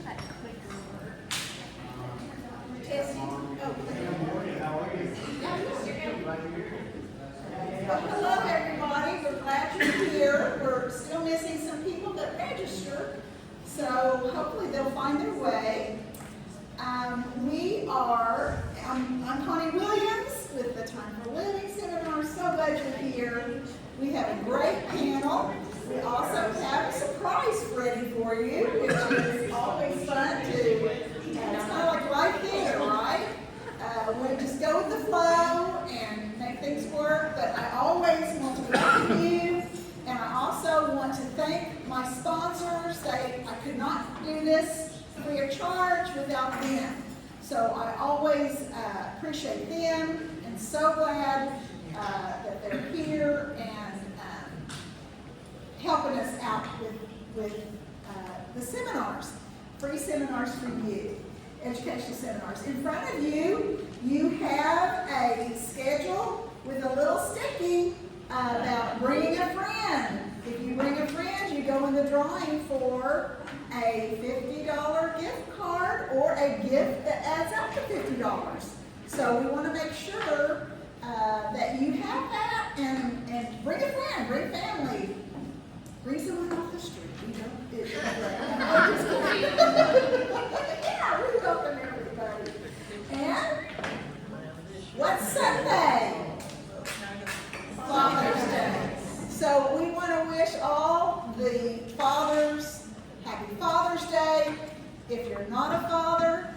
Hello, everybody. We're glad you're here. We're still missing some people that register, so hopefully they'll find their way. I'm Connie Williams with the Time for Living Seminar. So glad you're here. We have a great panel. We also have a surprise ready for you, which is always fun too. It's kind of like right there, right? We just go with the flow and make things work, but I always want to welcome you, and I also want to thank my sponsors. I could not do this free of charge without them. So I always appreciate them, and so glad that they're here and helping us out with the seminars, free seminars for you, educational seminars. In front of you, you have a schedule with a little sticky about bringing a friend. If you bring a friend, you go in the drawing for a $50 gift card or a gift that adds up to $50. So we want to make sure that you have that, and bring a friend, bring family, bring someone off the street. Yeah, we welcome everybody. And what's Sunday? Father's Day. So we want to wish all the fathers happy Father's Day. If you're not a father,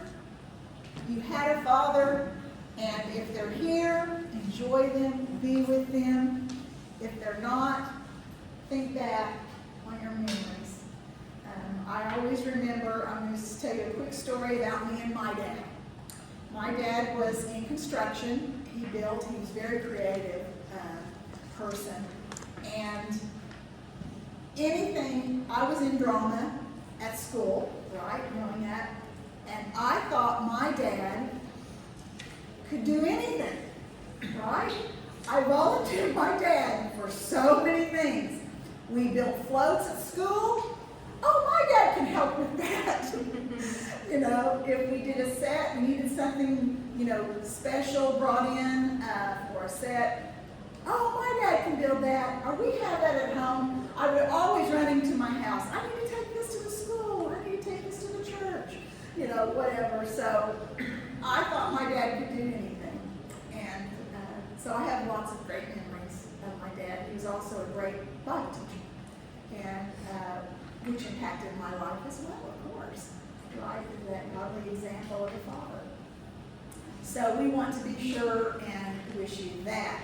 you had a father, and if they're here, enjoy them, be with them. If they're not, think back on your memories. I always remember, I'm going to tell you a quick story about me and my dad. My dad was in construction. He was a very creative person. And I was in drama at school, right, knowing that, and I thought my dad could do anything, right? I volunteered my dad for so many things. We built floats at school. Oh, my dad can help with that. If we did a set, we needed something, special brought in for a set. Oh, my dad can build that. Or we have that at home. I would always run into my house. I need to take this to the school. I need to take this to the church. Whatever. So I thought my dad could do anything. And so I have lots of great memories of my dad. He was also a great Bible teacher, and which impacted my life as well, of course. Right? That godly example of a father. So we want to be sure and wish you that.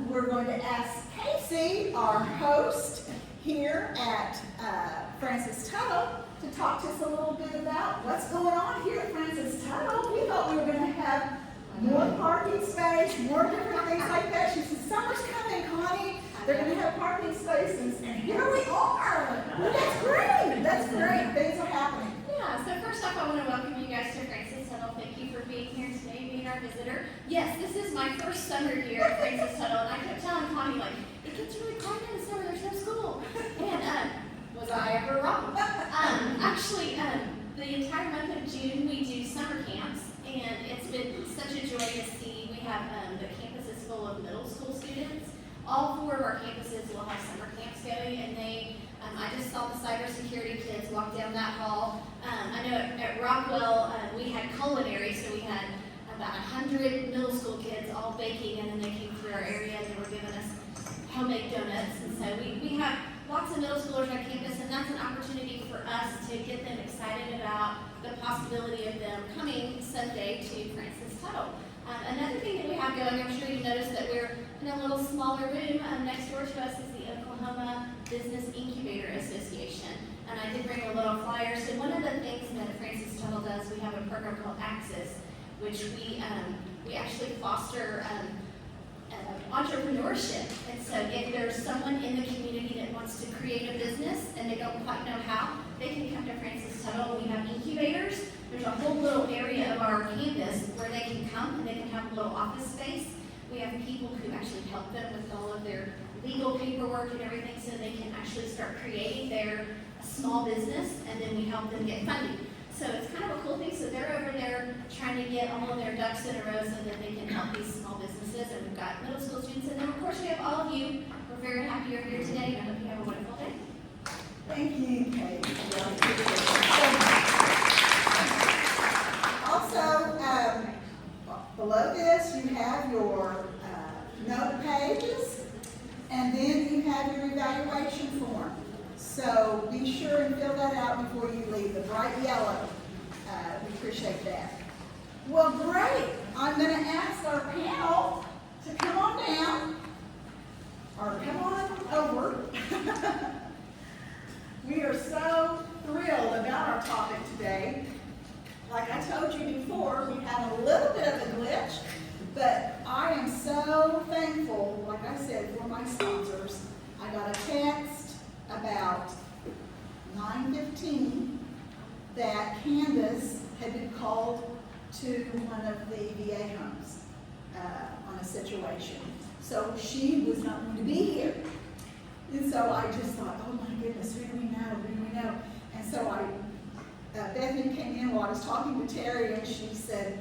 We're going to ask Casey, our host here at Francis Tuttle, to talk to us a little bit about what's going on here at Francis Tuttle. We thought we were going to have more parking space, more different things like that. She said, summer's coming, Connie. They're going to have parking spaces, and here we are. Well, that's great. That's great. Things are happening. Yeah, so first off, I want to welcome you guys to Francis Tuttle. Thank you for being here today, being our visitor. Yes, this is my first summer here at Francis Tuttle, and I kept telling Connie, it gets really quiet in the summer, there's no school. And was I ever wrong? Actually, the entire month of June, we do summer camps, and it's been such a joy to see. We have the campus is full of middle school students. All 4 of our campuses will have summer camps going, and I just saw the cybersecurity kids walk down that hall. I know at Rockwell, we had culinary, so we had about 100 middle school kids all baking, and then they came through our area and they were giving us homemade donuts. And so we have lots of middle schoolers on campus, and that's an opportunity for us to get them excited about the possibility of them coming Sunday to Francis Tuttle. Another thing that we have going, I'm sure you noticed that we're in a little smaller room. Next door to us is the Oklahoma Business Incubator Association. And I did bring a little flyer. So one of the things that Francis Tuttle does, we have a program called Access, which we actually foster entrepreneurship. And so if there's someone in the community that wants to create a business and they don't quite know how, they can come to Francis Tuttle. We have incubators. There's a whole little area of our campus where they can come and they can have a little office space. We have people who actually help them with all of their legal paperwork and everything so they can actually start creating their a small business, and then we help them get funding. So it's kind of a cool thing. So they're over there trying to get all of their ducks in a row so that they can help these small businesses. And we've got middle school students, and then of course we have all of you. We're very happy you're here today, and I hope you have a wonderful day. Thank you, Kate. Also, below this, you have your note pages, and then you have your evaluation form. So be sure and fill that out before you leave, the bright yellow. We appreciate that. Well, great. I'm going to ask our panel to come on down, or come on over. We are so thrilled about our topic today. Like I told you before, we had a little bit of a glitch, but I am so thankful, like I said, for my sponsors. I got a text about 9:15 that Candace had been called to one of the VA homes on a situation. So she was not going to be here. And so I just thought, oh my goodness, who do we know, who do we know? And so Bethany came in while I was talking to Terry, and she said,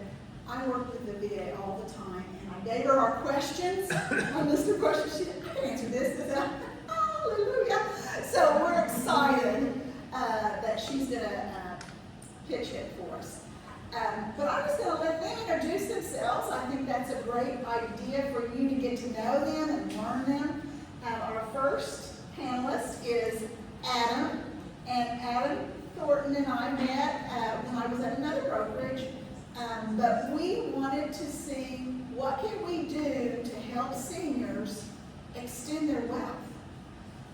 I work with the VA all the time, and I gave her our questions, our list of questions. She said, I can answer this, that. Hallelujah. So we're excited that she's going to pitch it for us. But I'm just going to let them introduce themselves. I think that's a great idea for you to get to know them and learn them. Our first panelist is Adam, and Adam Thornton and I met when I was at another brokerage, but we wanted to see what can we do to help seniors extend their wealth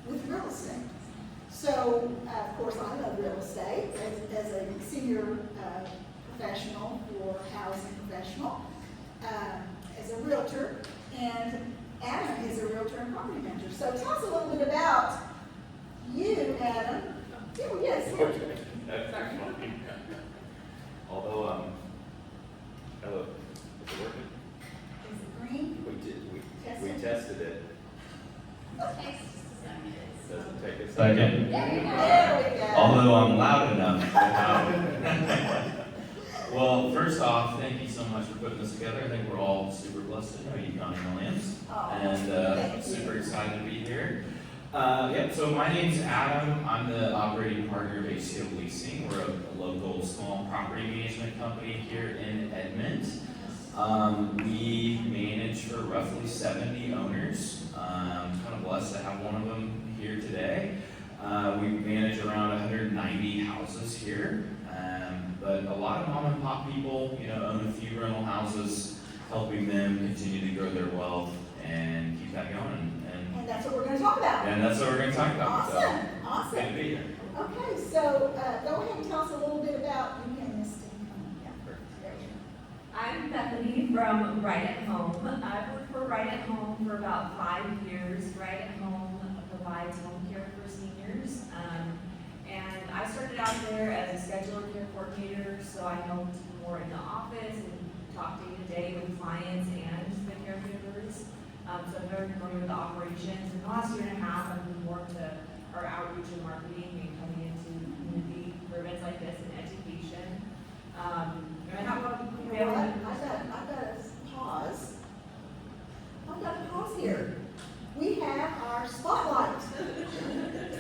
with real estate. So, of course, I love real estate as a senior professional or housing professional, as a realtor, and Adam is a realtor and property manager. So tell us a little bit about you, Adam. Oh, yes. Okay. That's funny. Although, hello, is it working? Is it green? We tested it. Okay. Doesn't take a second. There we go. Although I'm loud enough. Well, first off, thank you so much for putting this together. I think we're all super blessed to know you, Connie Williams, and super excited to be here. So my name's Adam. I'm the operating partner of ACO Leasing. We're a local small property management company here in Edmond. We manage for roughly 70 owners. I'm kind of blessed to have one of them here today. We manage around 190 houses here, but a lot of mom and pop people, own a few rental houses, helping them continue to grow their wealth and keep that going. And that's what we're going to talk about. And that's what we're going to talk about. Awesome. So, Awesome. good to be here. Okay, so go ahead and tell us a little bit about you and Miss I'm Bethany from Right at Home. I've worked for Right at Home for about 5 years. Right at Home provides home care for seniors. And I started out there as a scheduler care coordinator, so I helped more in the office and talk day to day with clients and the caregivers. So I'm very familiar with the operations. In the last year and a half, I've been more into our outreach and marketing and coming into community for events like this and education. And I have a You know what? I've got to pause. I've got to pause here. We have our spotlight.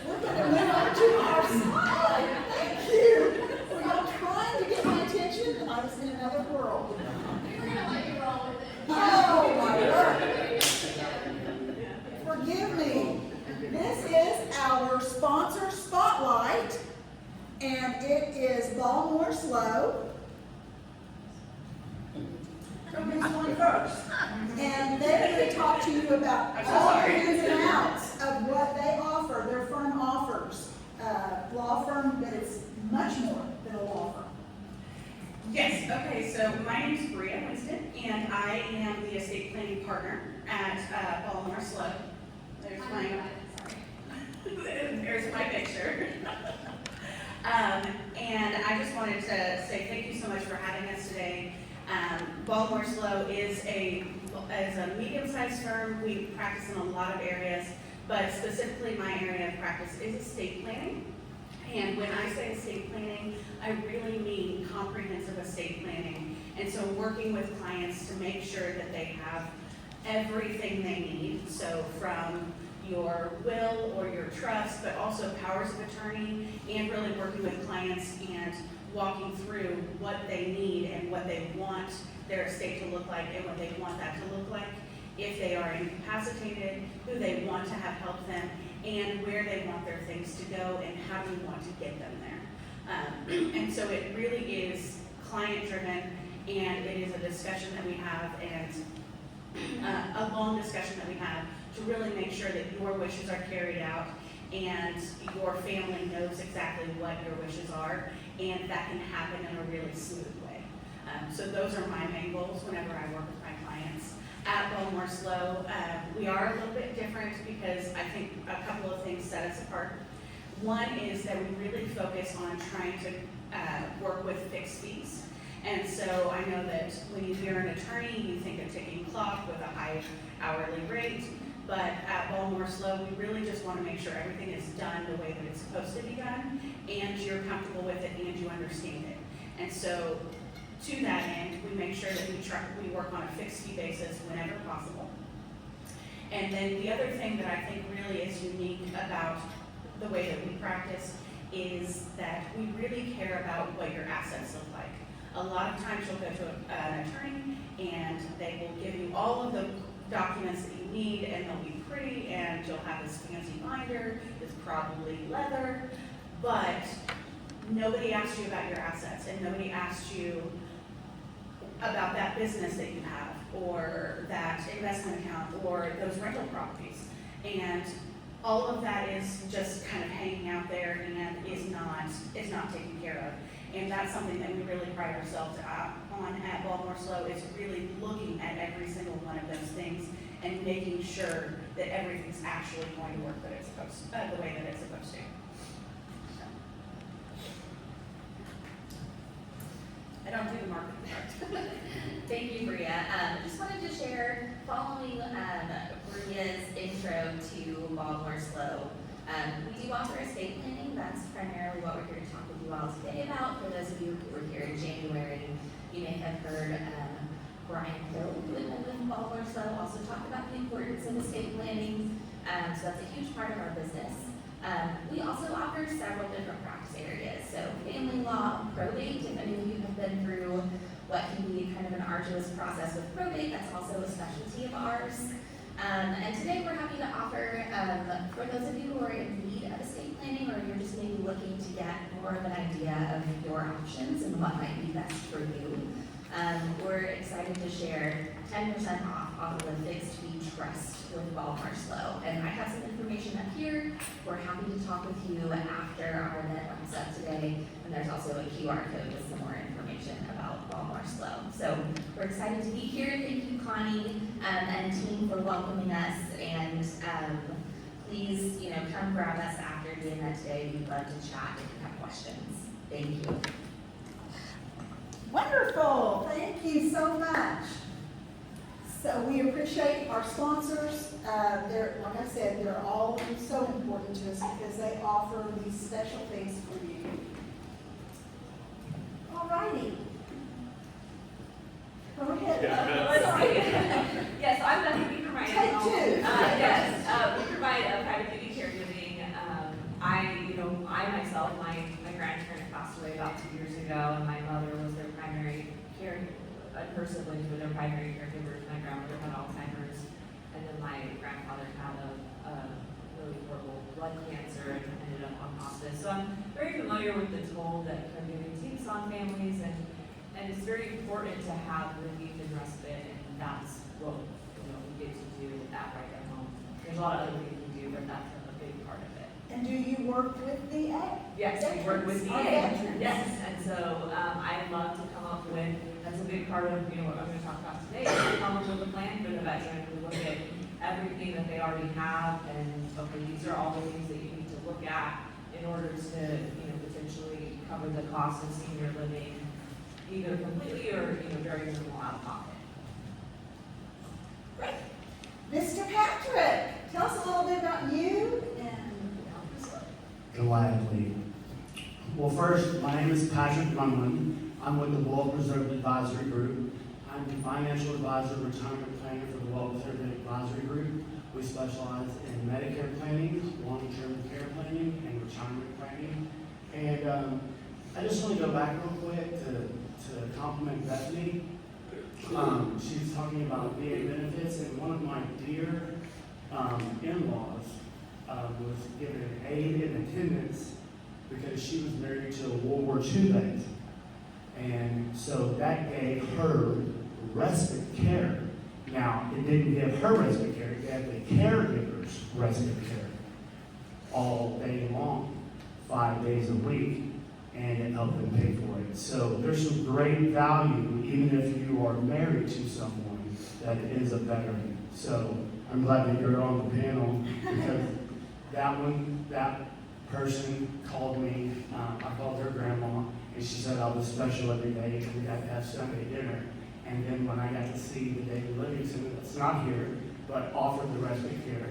We're going to move on to our spotlight. Thank you. Were y'all trying to get my attention? And I was in another world. We were going to let you roll with it. Oh, my word. Forgive me. This is our sponsor spotlight, and it is Baltimore Slow. Who's going first? And they're going to talk to you about all the ins and outs of what they offer. Their firm offers law firm, but it's much more than a law firm. Yes, okay, so my name is Bria Winston, and I am the estate planning partner at Baltimore Slow. There's there's my picture. And I just wanted to say thank you so much for having us today. Baltimore Slow is a medium-sized firm. We practice in a lot of areas, but specifically my area of practice is estate planning. And when I say estate planning, I really mean comprehensive estate planning. And so working with clients to make sure that they have everything they need. So from your will or your trust, but also powers of attorney, and really working with clients and walking through what they need and what they want their estate to look like and what they want that to look like if they are incapacitated, who they want to have help them, and where they want their things to go and how do you want to get them there. And so it really is client-driven, and it is a discussion that we have and a long discussion that we have to really make sure that your wishes are carried out and your family knows exactly what your wishes are, and that can happen in a really smooth way. So those are my main goals whenever I work with my clients. At Baltimore Slow, we are a little bit different because I think a couple of things set us apart. One is that we really focus on trying to work with fixed fees. And so I know that when you hear an attorney, you think a ticking clock with a high hourly rate. But at Baltimore Slow, we really just want to make sure everything is done the way that it's supposed to be done, and you're comfortable with it and you understand it. And so to that end, we make sure that we work on a fixed fee basis whenever possible. And then the other thing that I think really is unique about the way that we practice is that we really care about what your assets look like. A lot of times you'll go to an attorney and they will give you all of the documents that you need, and they'll be pretty, and you'll have this fancy binder that's probably leather, but nobody asked you about your assets, and nobody asked you about that business that you have, or that investment account, or those rental properties. And all of that is just kind of hanging out there and is not taken care of. And that's something that we really pride ourselves on at Baltimore Slow, is really looking at every single one of those things and making sure that everything's actually going to work that it's supposed the way that it's supposed to. So. I don't do the marketing part. Thank you, Bria. Just wanted to share, following Bria's intro to Baltimore Slow, we do offer estate planning. That's primarily what we're here to talk with you all today about. For those of you who were here in January, you may have heard Brian Hill, who had been with Baltimore Slow, also talk about the importance of estate planning. So that's a huge part of our business. We also offer several different practice areas. So family law, probate, if any of you have been through what can be kind of an arduous process with probate, that's also a specialty of ours. And today we're happy to offer, for those of you who are in need of estate planning, or you're just maybe looking to get more of an idea of your options and what might be best for you, we're excited to share 10% off of the fixed fee trust with Baltimore Slow. And I have some information up here. We're happy to talk with you after our event wraps up today. And there's also a QR code with some more information about Baltimore Slow. So we're excited to be here. Thank you, Connie and team, for welcoming us. And please, come grab us after the event today. We'd love to chat if you have questions. Thank you. Wonderful, thank you so much. So we appreciate our sponsors. Like I said, they're all so important to us because they offer these special things for you. All righty. Go ahead. Let's see. Yes, I'm Bethany from Ryan. Take two. Yes, we provide private duty caregiving. I myself, my grandparents passed away about 2 years ago, and my mother was their primary caregiver. Her siblings were their primary caregivers. My grandmother had Alzheimer's, and then my grandfather had a really horrible blood cancer and ended up on hospice. So I'm very familiar with the toll that caregiving takes on families, and it's very important to have relief and respite, and that's what we get to do at Right at Home. There's a lot of other things we do, but that's a big part of it. And do you work with the Yes, we work with Our VA. veterans. Yes, and so I love to come up with, that's a big part of what I'm going to talk about today, is to come up with a plan for the veteran. We look at everything that they already have, and okay, these are all the things that you need to look at in order to potentially cover the cost of senior living, either completely or very minimal out of pocket. Great. Mr. Patrick, tell us a little bit about you and Gladly. Well, first, my name is Patrick Runland. I'm with the Well Preserved Advisory Group. I'm the financial advisor, retirement planner for the Well Preserved Advisory Group. We specialize in Medicare planning, long-term care planning, and retirement planning. And I just want to go back real quick to compliment Bethany. She was talking about VA benefits, and one of my dear in-laws was given an aid in attendance because she was married to a World War II vet. And so that gave her respite care. Now, it didn't give her respite care, it gave the caregivers respite care all day long, 5 days a week, and it helped them pay for it. So there's some great value, even if you are married to someone that is a veteran. So I'm glad that you're on the panel, because that person called me, I called her grandma, and she said I was special every day, and we had to have Sunday dinner. And then when I got to see the David Livingston, that's not here, but offered the respite care,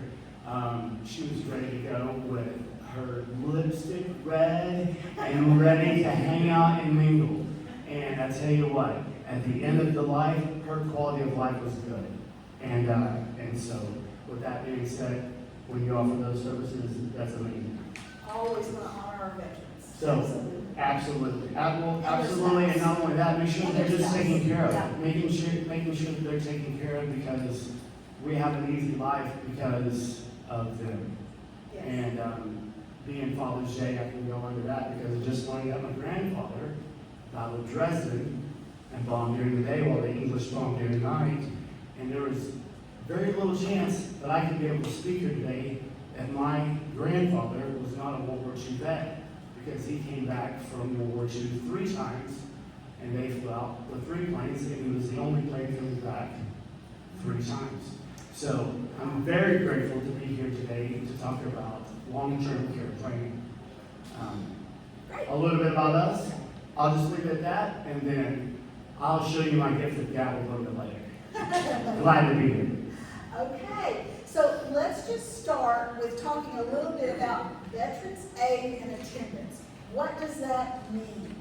she was ready to go with her lipstick red and ready to hang out and mingle. And I tell you what, at the end of the life, her quality of life was good. And so, with that being said, when you offer those services, that's amazing. Always want to honor our veterans. So, absolutely, absolutely, and not only that, make sure they're just taken care of. Making sure that they're taken care of, because we have an easy life because of them. Yes. And being Father's Day, I can go under that because I just learned that my grandfather died with Dresden and bombed during the day while the English bombed during the night. And there was very little chance that I could be able to speak here today if my grandfather was not a World War II vet, because he came back from World War II 3 times, and they flew out with 3 planes, and he was the only plane coming back 3 times. So I'm very grateful to be here today to talk about long-term care planning. A little bit about us. I'll just leave it at that, and then I'll show you my gift of gab a little bit later. Glad to be here. Okay, so let's just start with talking a little bit about veterans aid and attendance. What does that mean?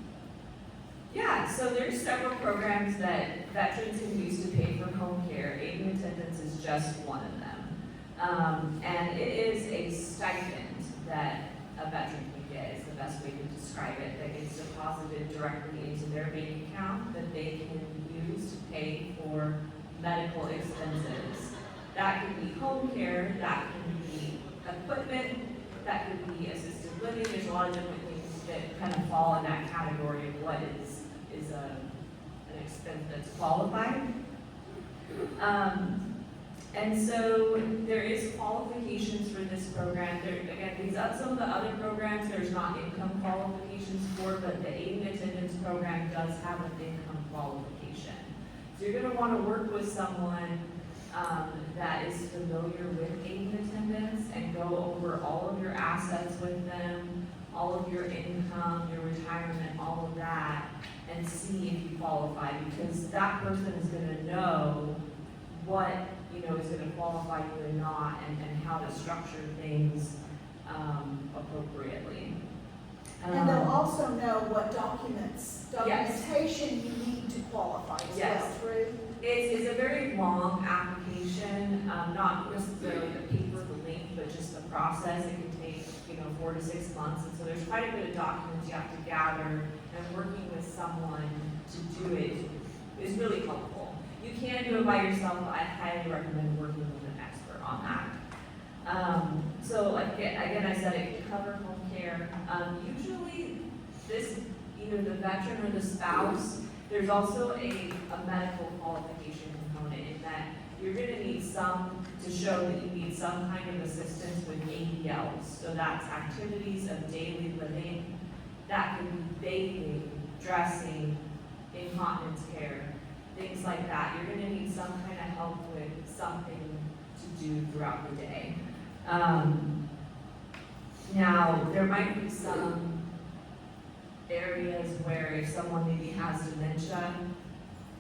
Yeah, so there's several programs that veterans can use to pay for home care. Aid and attendance is just one of them. And it is a stipend that a veteran can get, is the best way to describe it, that gets deposited directly into their bank account that they can use to pay for medical expenses. That could be home care, that can be equipment, that could be assisted living. There's a lot of different things that kind of fall in that category of what is an expense that's qualified. And so there is qualifications for this program. Some of the other programs, there's not income qualifications for, but the aid and attendance program does have an income qualification. So you're going to want to work with someone that is familiar with aid and attendance and go over all of your assets with them, all of your income, your retirement, all of that, and see if you qualify, because that person is going to know what is going to qualify you or not, and how to structure things appropriately. And they'll also know what documentation you need to qualify as well, true? It's a very long application, not necessarily the paper, the link, but just the process. It can take 4 to 6 months, and so there's quite a bit of documents you have to gather, and working with someone to do it is really helpful. You can do it by yourself, but I highly recommend working with an expert on that. So again, I said it can cover home care. Usually this, either the veteran or the spouse, there's also a medical qualification component in that you're going to need some to show that you need some kind of assistance with ADLs. So that's activities of daily living. That could be bathing, dressing, incontinence care, things like that. You're going to need some kind of help with something to do throughout the day. Now, there might be some areas where if someone maybe has dementia,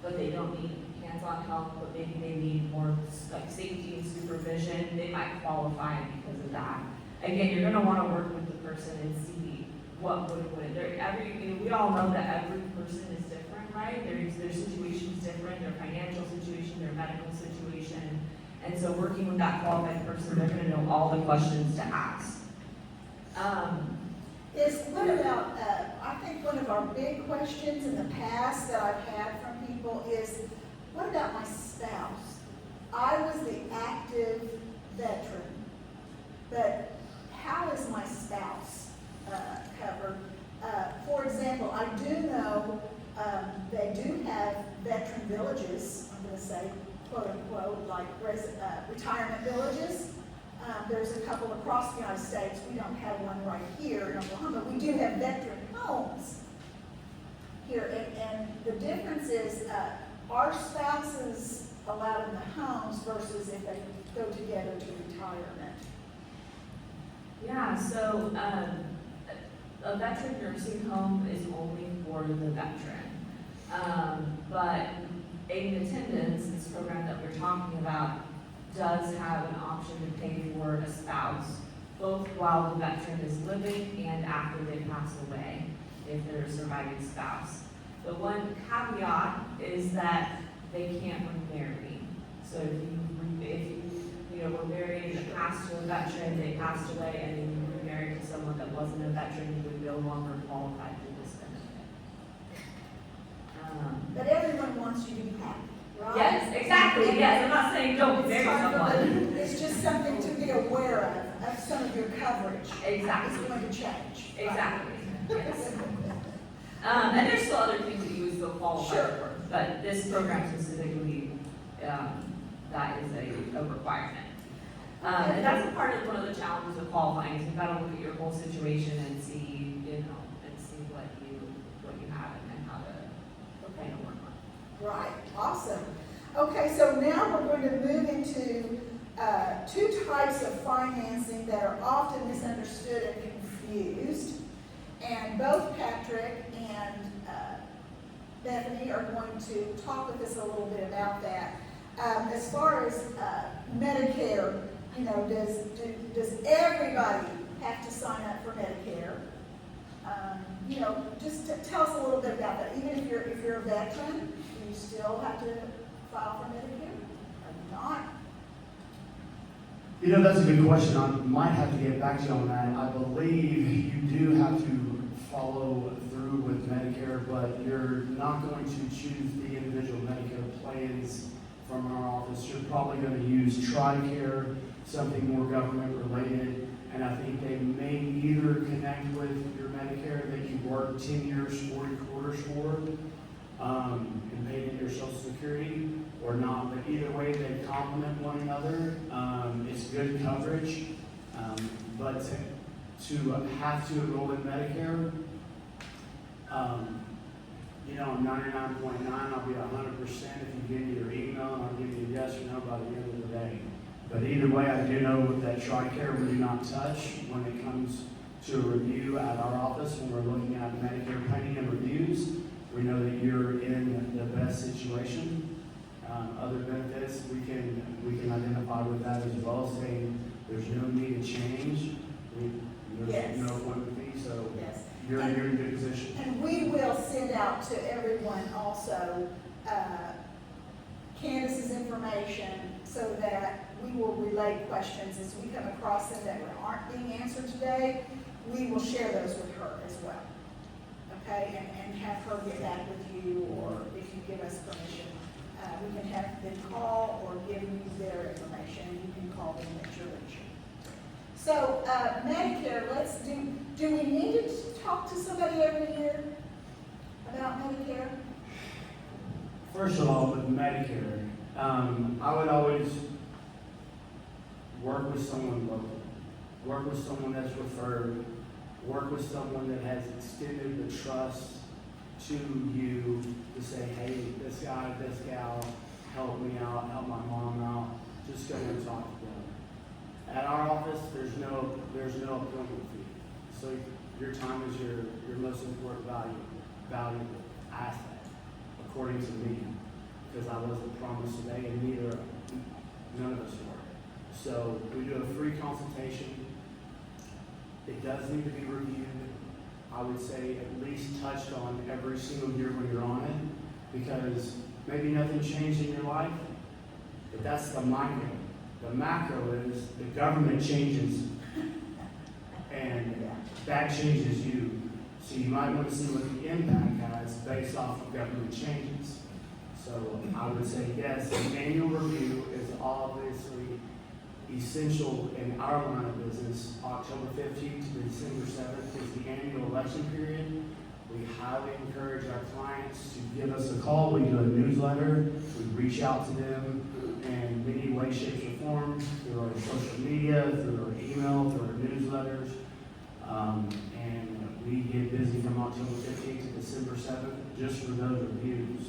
but they don't need hands-on help, but maybe they need more like safety and supervision, they might qualify because of that. Again, you're going to want to work with the person and see what would win. We all know that every person is different, right? Their situation's different, their financial situation, their medical situation. And so working with that qualified person, they're gonna know all the questions to ask. What about, I think one of our big questions in the past that I've had from people is, what about my spouse? I was the active veteran, but how is my spouse covered? For example, I do know they do have veteran villages, I'm going to say, quote unquote, like retirement villages. There's a couple across the United States. We don't have one right here in Oklahoma. We do have veteran homes here, and the difference is are spouses allowed in the homes versus if they go together to retirement? Yeah, so a veteran nursing home is only for the veteran. But aid in attendance, this program that we're talking about, does have an option to pay for a spouse, both while the veteran is living and after they pass away, if they're a surviving spouse. The one caveat is that they can't remarry. So if you were married and it passed to a veteran, they passed away, and then you remarried to someone that wasn't a veteran, you would no longer qualify for this benefit. But everyone wants you to be happy, right? Yes, exactly. Yes, I'm not saying don't marry someone. It's just something to be aware of some of your coverage. Exactly. Is going to change. Exactly. Yes. And there's still other things that you would still qualify Sure. for, but this program specifically, that is a requirement. And that's a part of one of the challenges of qualifying, is you've got to look at your whole situation and see, and see what you have and how to work on. Right, awesome. Okay, so now we're going to move into two types of financing that are often misunderstood and confused. And both Patrick and Bethany are going to talk with us a little bit about that. As far as Medicare, does everybody have to sign up for Medicare? Just tell us a little bit about that. Even if you're a veteran, do you still have to file for Medicare or not? That's a good question. I might have to get back to you on that. I believe you do have to follow through with Medicare, but you're not going to choose the individual Medicare plans from our office. You're probably going to use TRICARE, something more government related, and I think they may either connect with your Medicare that you work 10 years, 40 quarters for, and paid in your Social Security, or not. But either way, they complement one another. It's good coverage, but to have to enroll in Medicare, I'm 99.9, I'll be 100% if you give me your email, and I'll give you a yes or no by the end of the day. But either way, I do know that TRICARE we do not touch when it comes to a review at our office. When we're looking at Medicare pending and reviews, we know that you're in the best situation. Other benefits we can identify with that as well, saying there's no need to change. There's no appointment fee, so Yes. you're in a good position. And we will send out to everyone also Candace's information so that we will relay questions as we come across them that aren't being answered today. We will share those with her as well. Okay, and have her get back with you, or if you give us permission, we can have them call or give you their information. You can call them at your leisure. So Medicare, do we need to talk to somebody every year about Medicare? First of all, with Medicare, I would always work with someone local. Work with someone that's referred. Work with someone that has extended the trust to you to say, hey, this guy, this gal, help me out, help my mom out. Just go and talk to them. At our office, there's no appointment fee. So your time is your most important valuable asset, according to me, because I wasn't promised today, and none of us were. So we do a free consultation. It does need to be reviewed. I would say at least touched on every single year when you're on it, because maybe nothing changed in your life, but that's the micro. The macro is the government changes, and that changes you. So you might want to see what the impact has based off of government changes. So I would say yes, an annual review is obviously essential in our line of business. October 15th to December 7th is the annual election period. We highly encourage our clients to give us a call. We do a newsletter. We reach out to them in many ways, shapes, or forms, through our social media, through our email, through our newsletters. And we get busy from October 15th to December 7th just for those reviews.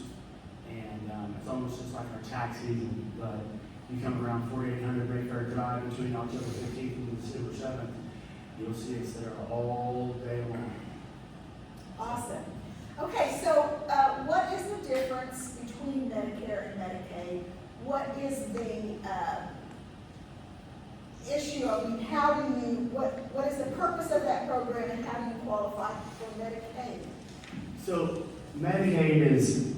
And it's almost just like our tax season, but you come around 4800 Mayfair Drive between October 15th and December 7th, you'll see us there all day long. Awesome. Okay, so what is the difference between Medicare and Medicaid? What is the issue? I mean, how do you, what is the purpose of that program, and how do you qualify for Medicaid? So Medicaid is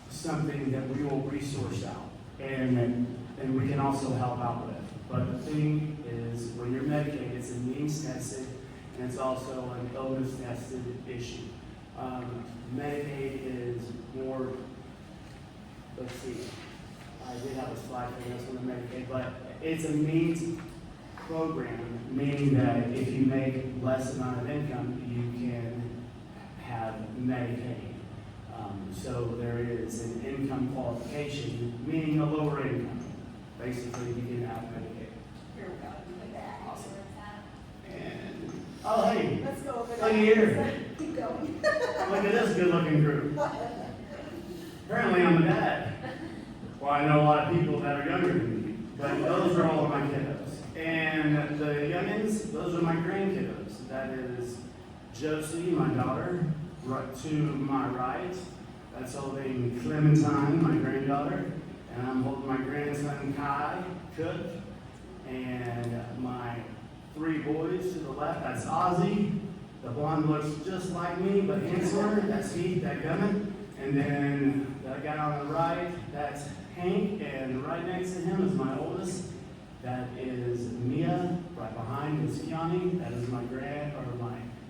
something that we will resource out, and we can also help out with. But the thing is, when you're Medicaid, it's a means tested, and it's also an illness tested issue. Medicaid is more, let's see, I did have a slide for this on the Medicaid, but it's a means program, meaning that if you make less amount of income, you can have Medicaid. So there is an income qualification, meaning a lower income. Basically, you can have Medicaid. Here we go. Look at that. Awesome. And, oh, hey, Let's go over look that. here. Keep going. Look at this good-looking group. Apparently, I'm a dad. Well, I know a lot of people that are younger than me, but those are all of my kiddos. And the youngins, those are my grandkiddos. That is Josie, my daughter, right to my right. That's holding Clementine, my granddaughter. And I'm holding my grandson, Kai, Cook. And my three boys to the left, that's Ozzy. The blonde looks just like me, but handsomer. That's Heath, that gunman. And then that guy on the right, that's Hank. And right next to him is my oldest. That is Mia. Right behind is Kiani. That is my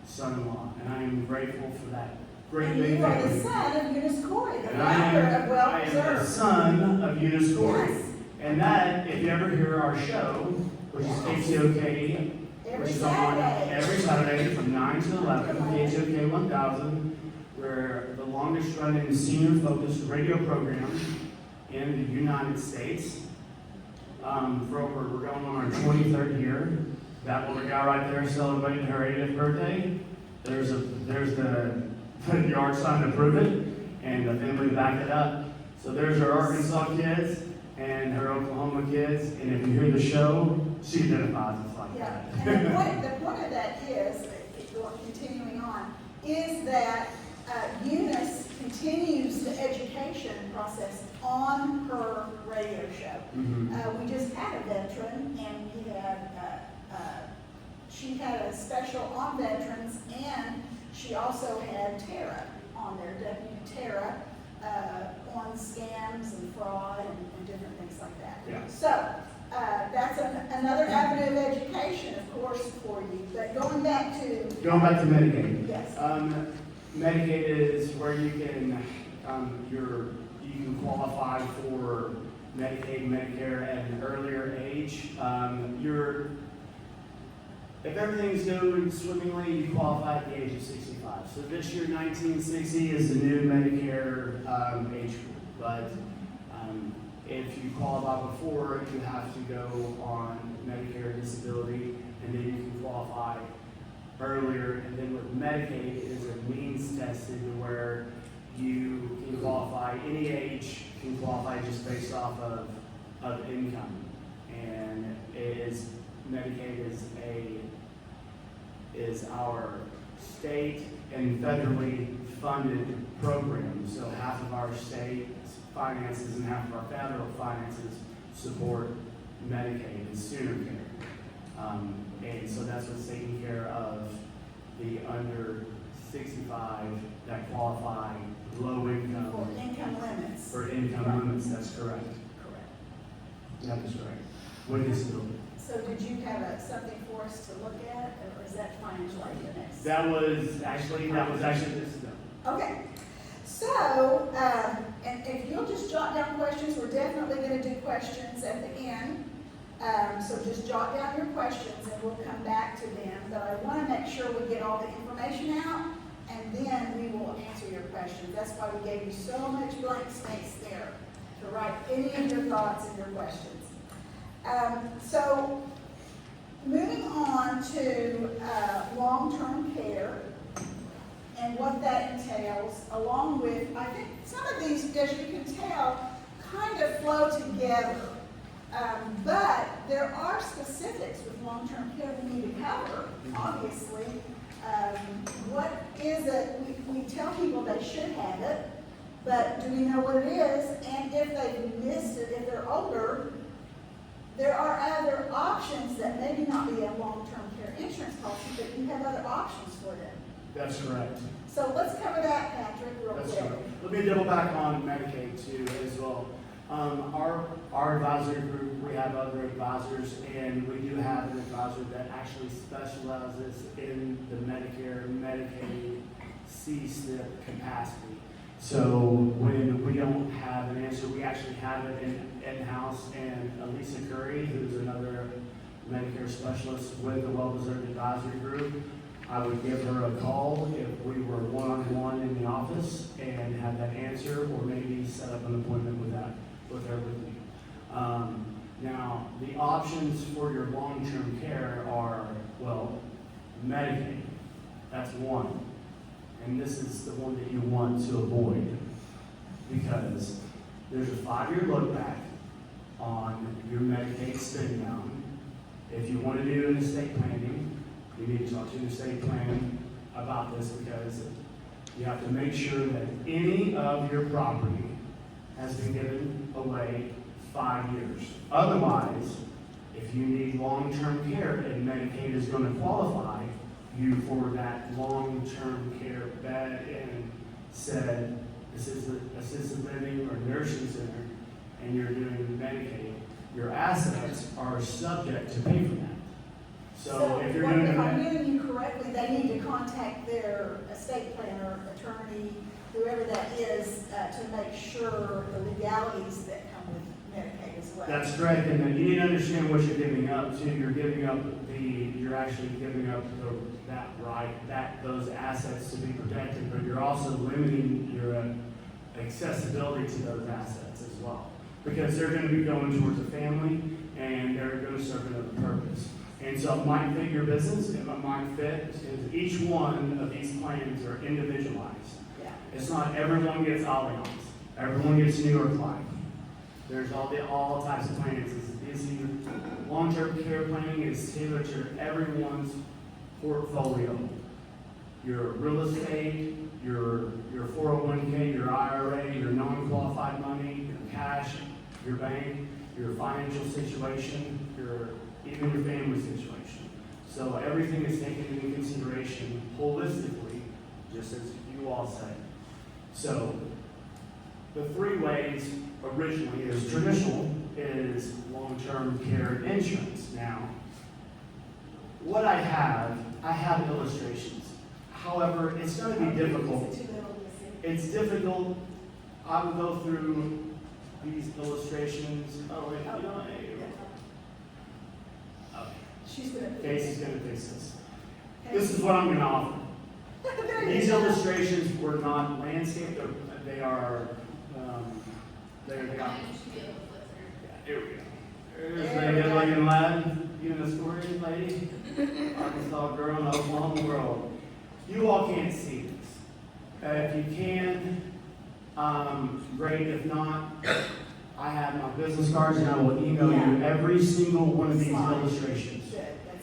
son-in-law. And I am grateful for that great And big you are the family. son of Eunice Corey, the And founder of I am the Well-Preserved. son of Eunice Corey. Yes. And that, if you ever hear our show, which is KCOK, Every which is on Saturday. every Saturday from 9 to 11, KCOK 1000, we're the longest running senior-focused radio program in the United States. We're going on our 23rd year. That little guy right there celebrating her 80th birthday. There's the yard sign to prove it, and the family back it up. So there's her Arkansas kids and her Oklahoma kids, and if you hear the show, she identifies us like Yeah, that. and the point of that is, continuing on, is that Eunice continues the education process on her radio show. Mhm. We just had a veteran, and we had, she had a special on veterans, and she also had Tara on there, Deputy Tara, on scams and fraud and different things like that. Yeah. So, that's another avenue of education, of course, for you. But going back to Medicaid. yes, Medicaid is where you can you can qualify for Medicaid, Medicare at an earlier age. If everything's going swimmingly, you qualify at the age of 65. So this year, 1960 is the new Medicare age group. But if you qualify before, you have to go on Medicare disability, and then you can qualify earlier. And then with Medicaid, it is a means tested to where you can qualify any age, can qualify just based off of income. And Medicaid is our state and federally funded program. So half of our state finances and half of our federal finances support Medicaid and sooner care. And so that's what's taking care of the under 65 that qualify low For income, income limits. for income limits, that's correct. Correct. That is correct. With disability. So did you have something for us to look at, or is that financial aid the next? That was actually this. Okay, so, and if you'll just jot down questions, we're definitely gonna do questions at the end. So just jot down your questions and we'll come back to them, but I wanna make sure we get all the information out, and then we will answer your questions. That's why we gave you so much blank space there to write any of your thoughts and your questions. So, moving on to long-term care and what that entails, along with, I think some of these, as you can tell, kind of flow together. But there are specifics with long-term care we need to cover, obviously. What is it, we tell people they should have it, but do we know what it is? And if they've missed it, if they're older, there are other options that maybe not be a long-term care insurance policy, but you have other options for them. That's correct. So let's cover that, Patrick, real That's quick. correct. Let me double back on Medicaid too as well. Our advisory group, we have other advisors, and we do have an advisor that actually specializes in the Medicare, Medicaid, C-SNP capacity. So when we don't have an answer, we actually have it in-house, and Elisa Curry, who's another Medicare specialist with the Well-Deserved Advisory Group, I would give her a call if we were one-on-one in the office and have that answer, or maybe set up an appointment with her with me. Now, the options for your long-term care are, well, Medicaid, that's one. And this is the one that you want to avoid, because there's a 5-year look back on your Medicaid spend down. If you want to do an estate planning, you need to talk to an estate plan about this, because you have to make sure that any of your property has been given away 5 years. Otherwise, if you need long-term care and Medicaid is going to qualify you for that long-term care bed in said assisted living or nursing center, and you're doing Medicaid, your assets are subject to pay for that. So if you're doing if I'm hearing you correctly, they need to contact their estate planner, attorney, whoever that is, to make sure the legalities that come with Medicaid as well. That's correct, and then you need to understand what you're giving up to. You're actually giving up that right, those assets to be protected, but you're also limiting your accessibility to those assets as well, because they're going to be going towards a family and they're going to serve another purpose. And so it might fit your business, it might fit, because each one of these plans are individualized. Yeah. It's not everyone gets Allianz, everyone gets New York Life. There's all types of plans. Long-term care planning is tailored to everyone's portfolio. Your real estate, your 401k, your IRA, your non-qualified money, your cash, your bank, your financial situation, even your family situation. So everything is taken into consideration holistically, just as you all said. So the 3 ways originally is traditional, is long-term care insurance. Now, what I have illustrations. However, it's going to be difficult. It's difficult. I will go through these illustrations. Oh, wait, you know, She's going to. Casey's going to fix this. This is what I'm going to offer. These illustrations were not landscaped. They are. There we go. Here we go. There's a good-looking lad, giving a story, lady. Arkansas girl in Oklahoma world. You all can't see this. If you can, great. If not, I have my business cards and I will email you every single one of these illustrations.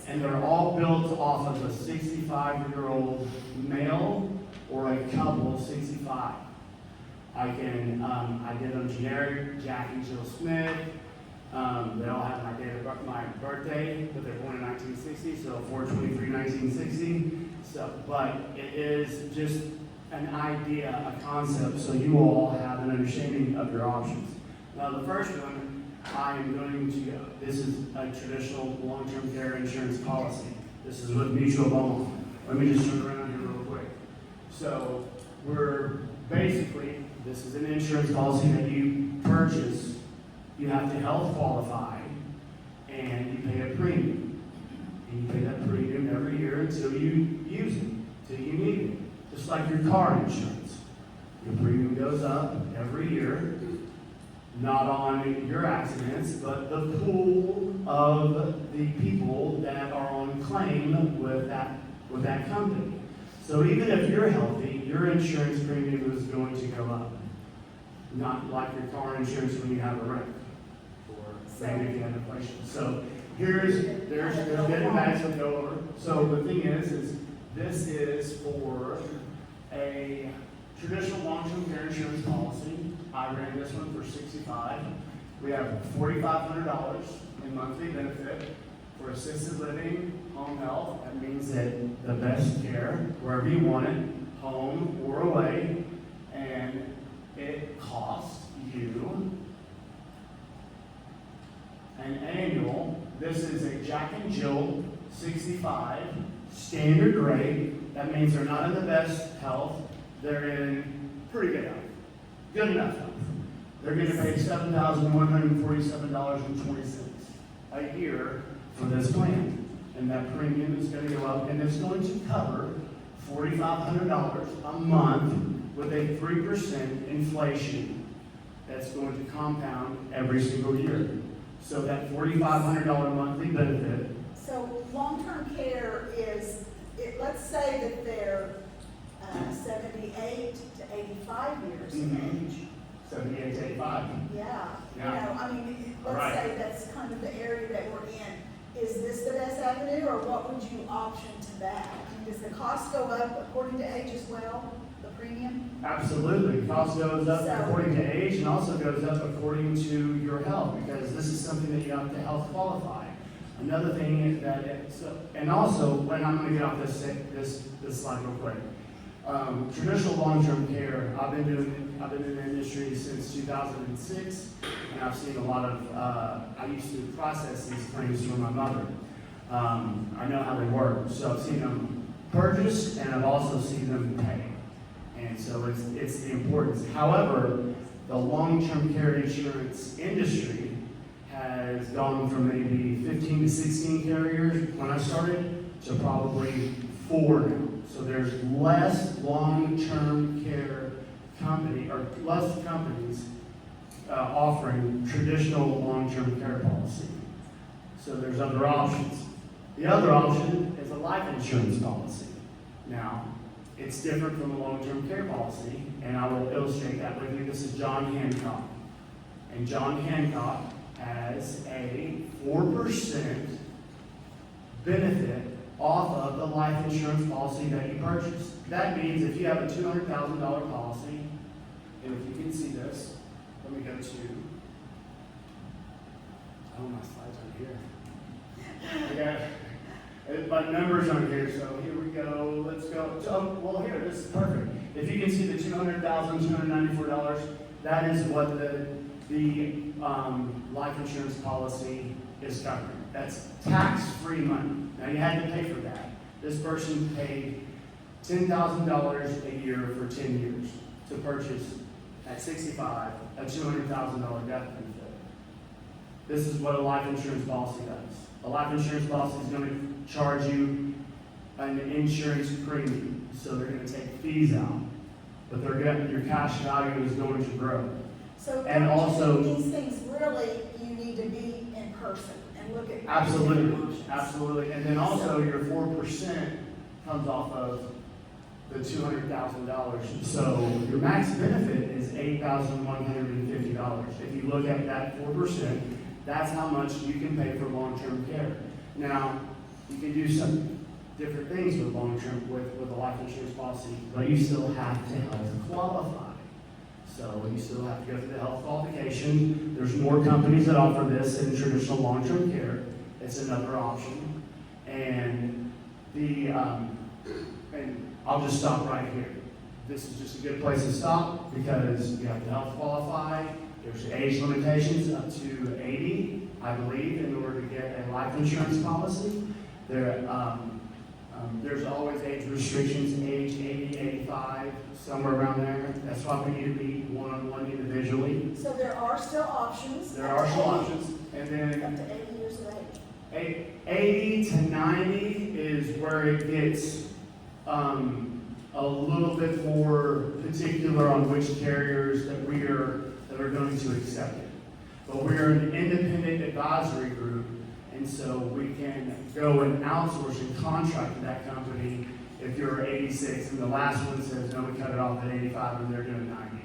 And they're all built off of a 65-year-old male or a couple 65. I did them generic, Jack and Jill Smith. They all have my birthday, but they're born in 1960, so 4/23/1960. So, but it is just an idea, a concept, so you all have an understanding of your options. Now, the first one, I am going to go. This is a traditional long-term care insurance policy. This is with Mutual of Omaha. Let me just turn around here real quick. So, we're basically, this is an insurance policy that you purchase. You have to health qualify, and you pay a premium. And you pay that premium every year until you use it, until you need it. Just like your car insurance. Your premium goes up every year, not on your accidents, but the pool of the people that are on claim with that company. So even if you're healthy, your insurance premium is going to go up. Not like your car insurance when you have a wreck, or maybe if you have inflation. So there's good and bad, so go over. So the thing is this is for a traditional long-term care insurance policy. I ran this one for $65. We have $4,500 in monthly benefit for assisted living, home health. That means that the best care, wherever you want it, home or away, and it costs you an annual. This is a Jack and Jill 65 standard rate. That means they're not in the best health. They're in pretty good health. Good enough health. They're going to pay $7,147.20 a year for this plan. And that premium is going to go up, and it's going to cover $4,500 a month with a 3% inflation that's going to compound every single year. So that $4,500 monthly benefit. So long-term care is, let's say that they're 78 to 85 years of age. 78 to 85. Yeah. Yeah. You know, I mean, let's Right. say that's kind of the area that we're in. Is this the best avenue, or what would you option to that? I mean, does the cost go up according to age as well, the premium? Absolutely. Cost goes up So- according to age and also goes up according to your health, because this is something that you have to health qualify. Another thing is that and also, when I'm going to get off this slide real quick. Traditional long-term care, I've been in the industry since 2006, and I've seen a lot of, I used to process these claims for my mother. I know how they work, so I've seen them purchase, and I've also seen them pay. And so it's the importance. However, the long-term care insurance industry has gone from maybe 15 to 16 carriers when I started to probably 4 now. So there's less long-term care less companies offering traditional long-term care policy. So there's other options. The other option is a life insurance policy. Now, it's different from a long-term care policy, and I will illustrate that with you. This is John Hancock. And John Hancock has a 4% benefit off of the life insurance policy that you purchased. That means if you have a $200,000 policy, and if you can see this, let me go to, my slides are here. My numbers aren't here, so here we go. Let's go. Well, here, this is perfect. If you can see the $200,294, that is what the life insurance policy is covering. That's tax-free money. Now, you had to pay for that. This person paid $10,000 a year for 10 years to purchase at 65 a $200,000 death benefit. This is what a life insurance policy does. A life insurance policy is going to charge you an insurance premium, so they're going to take fees out, but your cash value is going to grow. So And also- these things really, you need to be in person and look at. Absolutely, options. absolutely. And then also your 4% comes off of the $200,000. So your max benefit is $8,150. If you look at that 4%, that's how much you can pay for long-term care. Now, you can do some different things with long-term, with a life insurance policy, but you still have to health qualify. So you still have to go through the health qualification. There's more companies that offer this in traditional long-term care. It's another option. And I'll just stop right here. This is just a good place to stop because you have to health qualify. There's age limitations up to 80, I believe, in order to get a life insurance policy. There's always age restrictions, age 80, 85, somewhere around there. That's why we need to meet one-on-one individually. So there are still options. There are still options. And then Up to 80 years of age. 80 to 90 is where it gets a little bit more particular on which carriers that are going to accept it. But we're an independent advisory group, and so we can go and outsource and contract to that company if you're 86 and the last one says, no, we cut it off at 85 and they're doing 90.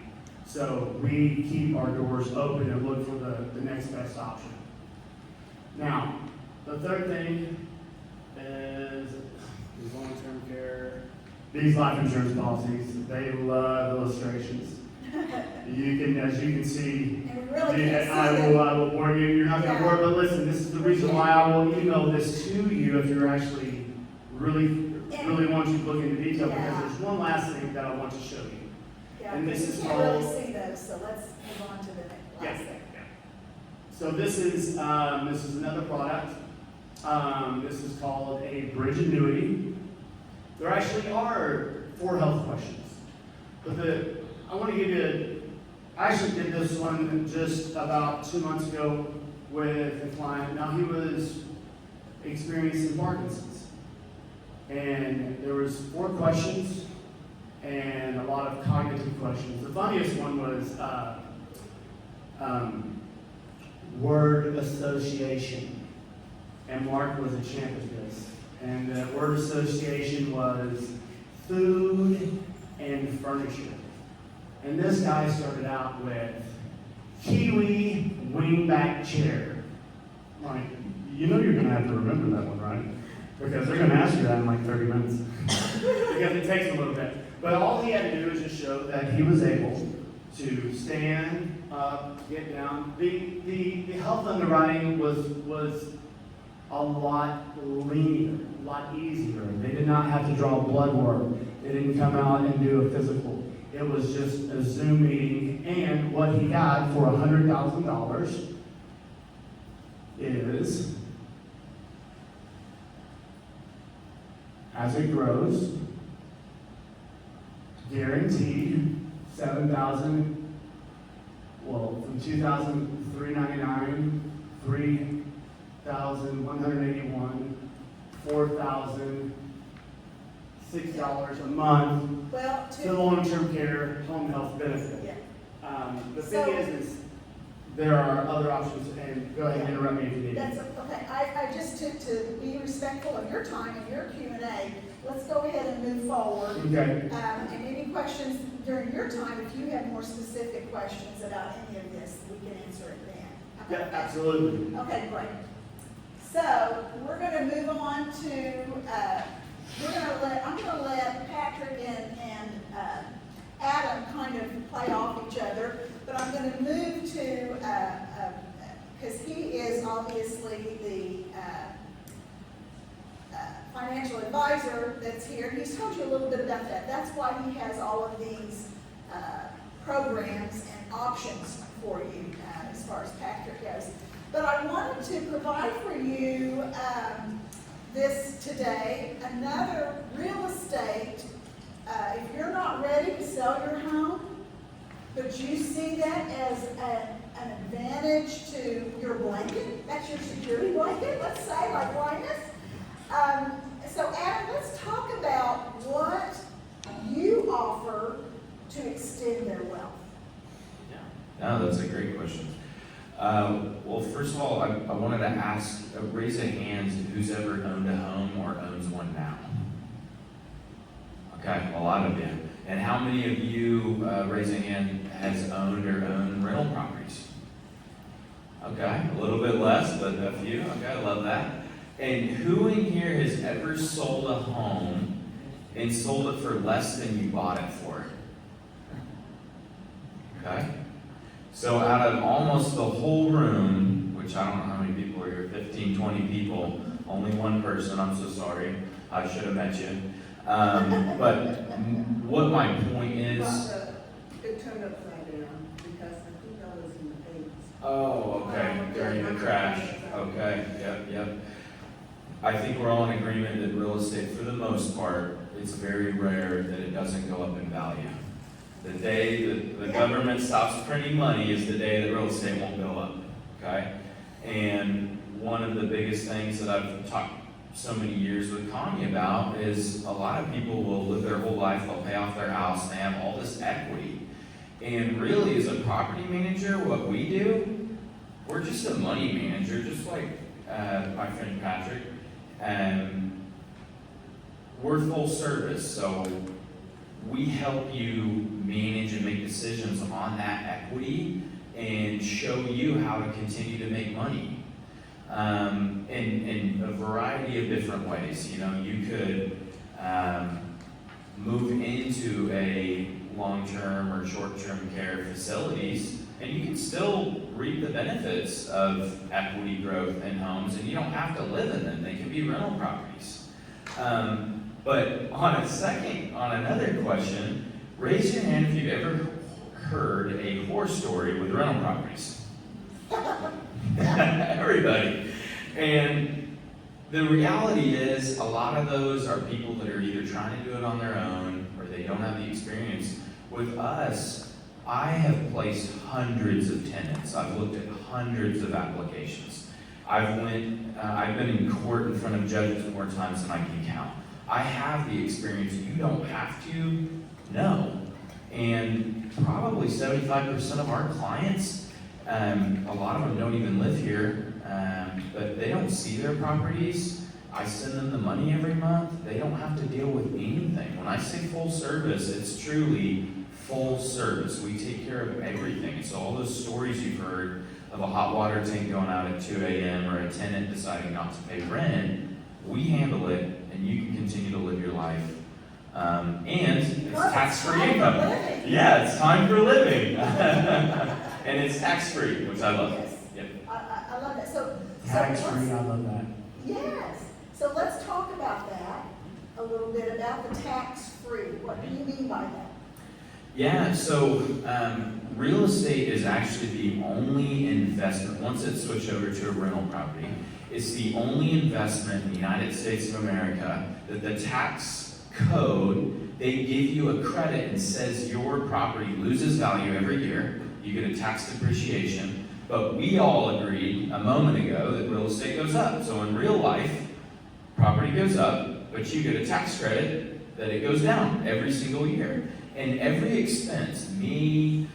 So we keep our doors open and look for the next best option. Now, the third thing is long-term care. These life insurance policies, they love illustrations. You can, as you can see, And we really can't see I them. will warn you, you're not gonna worry, but listen, this is the reason why I will email this to you if you're actually really want to look into detail, because there's one last thing that I want to show you. Yeah, And this you is can't really called- see those, so let's move on to the next last thing. So this is another product. This is called a bridge annuity. There actually are 4 health questions, but I want to give you. I actually did this one just about 2 months ago with a client. Now he was experiencing Parkinson's, and there was 4 questions and a lot of cognitive questions. The funniest one was word association. And Mark was a champ at this. And the word association was food and furniture. And this guy started out with kiwi wingback chair. Like, you know you're going to have to remember that one, right? Because they're going to ask you that in like 30 minutes. Because it takes a little bit. But all he had to do was just show that he was able to stand up, get down. The health underwriting was a lot leaner, a lot easier. They did not have to draw blood work. They didn't come out and do a physical. It was just a Zoom meeting, and what he got for $100,000 is, as it grows, guaranteed $7,000. Well, from $2,399, $3,181, $4,006 a month Well, to long-term care home health benefit. yeah. The thing is there are other options, and go ahead and interrupt me if you need. That's, okay, I just to be respectful of your time and your Q&A, let's go ahead and move forward. Okay. And any questions during your time, if you have more specific questions about any of this, we can answer it then. Yeah, absolutely. Okay, great. So, we're gonna move on to, I'm gonna let Patrick and Adam kind of play off each other, but I'm gonna move to, because he is obviously the financial advisor that's here. He's told you a little bit about that. That's why he has all of these programs and options for you as far as Patrick goes. But I wanted to provide for you this today, another real estate. If you're not ready to sell your home, but you see that as an advantage to your blanket, that's your security blanket, let's say, like Linus. So Adam, let's talk about what you offer to extend their wealth. No, that's a great question. Well, first of all, I wanted to ask, raise a hand who's ever owned a home or owns one now. Okay, a lot of you. And how many of you, raise a hand, has owned or own rental properties? Okay, a little bit less, but a few. Okay, I love that. And who in here has ever sold a home and sold it for less than you bought it for? Okay? So out of almost the whole room, which I don't know how many people are here, 15, 20 people, only one person, I'm so sorry, I should have met you. What my point is. It turned upside down because I think I was in the eighties. Oh, okay, during the crash, okay, yep. I think we're all in agreement that real estate, for the most part, it's very rare that it doesn't go up in value. The day that the government stops printing money is the day that real estate won't go up, okay? And one of the biggest things that I've talked so many years with Connie about is a lot of people will live their whole life, they'll pay off their house, they have all this equity. And really, as a property manager, what we do, we're just a money manager, just like my friend Patrick. We're full service, so we help you manage and make decisions on that equity and show you how to continue to make money in a variety of different ways. You know, you could move into a long-term or short-term care facilities, and you can still reap the benefits of equity growth in homes, and you don't have to live in them. They can be rental properties. But on another question, raise your hand if you've ever heard a horror story with rental properties. Everybody. And the reality is, a lot of those are people that are either trying to do it on their own or they don't have the experience. With us, I have placed hundreds of tenants. I've looked at hundreds of applications. I've been in court in front of judges more times than I can count. I have the experience. You don't have to know. And probably 75% of our clients, a lot of them don't even live here, but they don't see their properties. I send them the money every month. They don't have to deal with anything. When I say full service, it's truly full service. We take care of everything. So all those stories you've heard of a hot water tank going out at 2 a.m. or a tenant deciding not to pay rent, we handle it, and you can continue to live your life. And it's tax-free income. Yeah, it's time for living. And it's tax-free, which I love. Yes. Yep. I love that. So Tax-free, I love that. yes. So let's talk about that a little bit, about the tax-free. What do you mean by that? Yeah, so real estate is actually the only investment, once it's switched over to a rental property, it's the only investment in the United States of America that the tax code, they give you a credit and says your property loses value every year. You get a tax depreciation. But we all agreed a moment ago that real estate goes up. So in real life, property goes up, but you get a tax credit that it goes down every single year. And every expense, any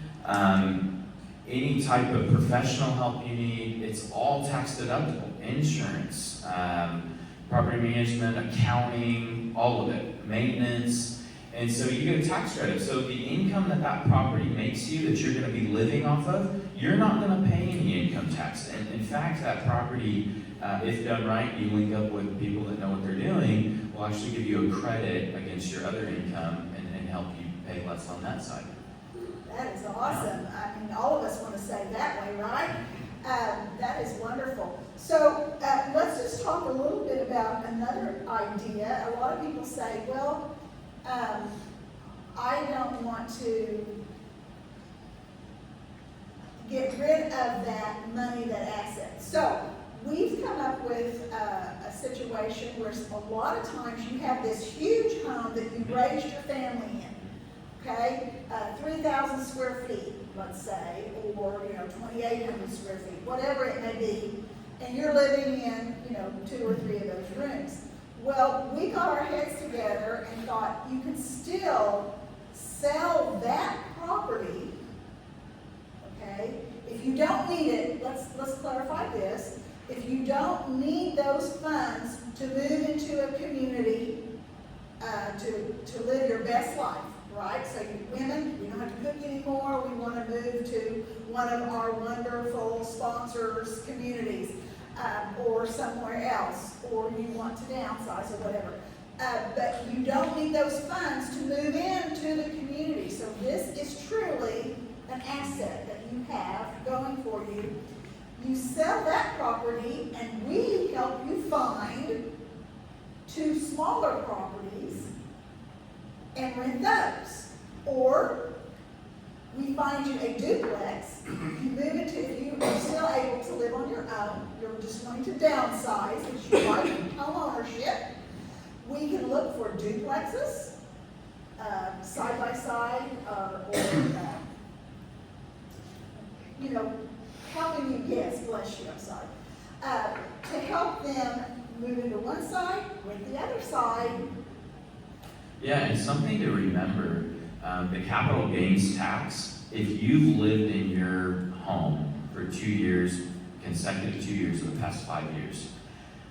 type of professional help you need, it's all tax deductible. Insurance, property management, accounting, all of it, maintenance. And so you get a tax credit. So the income that property makes you, that you're going to be living off of, you're not going to pay any income tax. And in fact, that property, if done right, you link up with people that know what they're doing, will actually give you a credit against your other income and help you pay less on that side. That is awesome. I mean, all of us want to say that way, right? That is wonderful. So let's just talk a little bit about another idea. A lot of people say, well, I don't want to get rid of that money, that asset. So we've come up with a situation where a lot of times you have this huge home that you raised your family in. Okay, 3,000 square feet, let's say, or 2,800 square feet, whatever it may be, and you're living in 2 or 3 of those rooms. Well, we got our heads together and thought you could still sell that property. Okay, if you don't need it, let's clarify this. If you don't need those funds to move into a community to live your best life. Right, so you women, we don't have to cook anymore. We want to move to one of our wonderful sponsors' communities, or somewhere else, or you want to downsize or whatever. But you don't need those funds to move into the community. So this is truly an asset that you have going for you. You sell that property, and we help you find 2 smaller properties and rent those. Or we find you a duplex, you move into, if you are still able to live on your own, you're just wanting to downsize, which you like home ownership, we can look for duplexes, side by side, or you know, helping you, yes, bless you, I'm sorry, to help them move into one side, rent the other side. Yeah, and something to remember, the capital gains tax, if you've lived in your home for 2 years, consecutive 2 years of the past 5 years,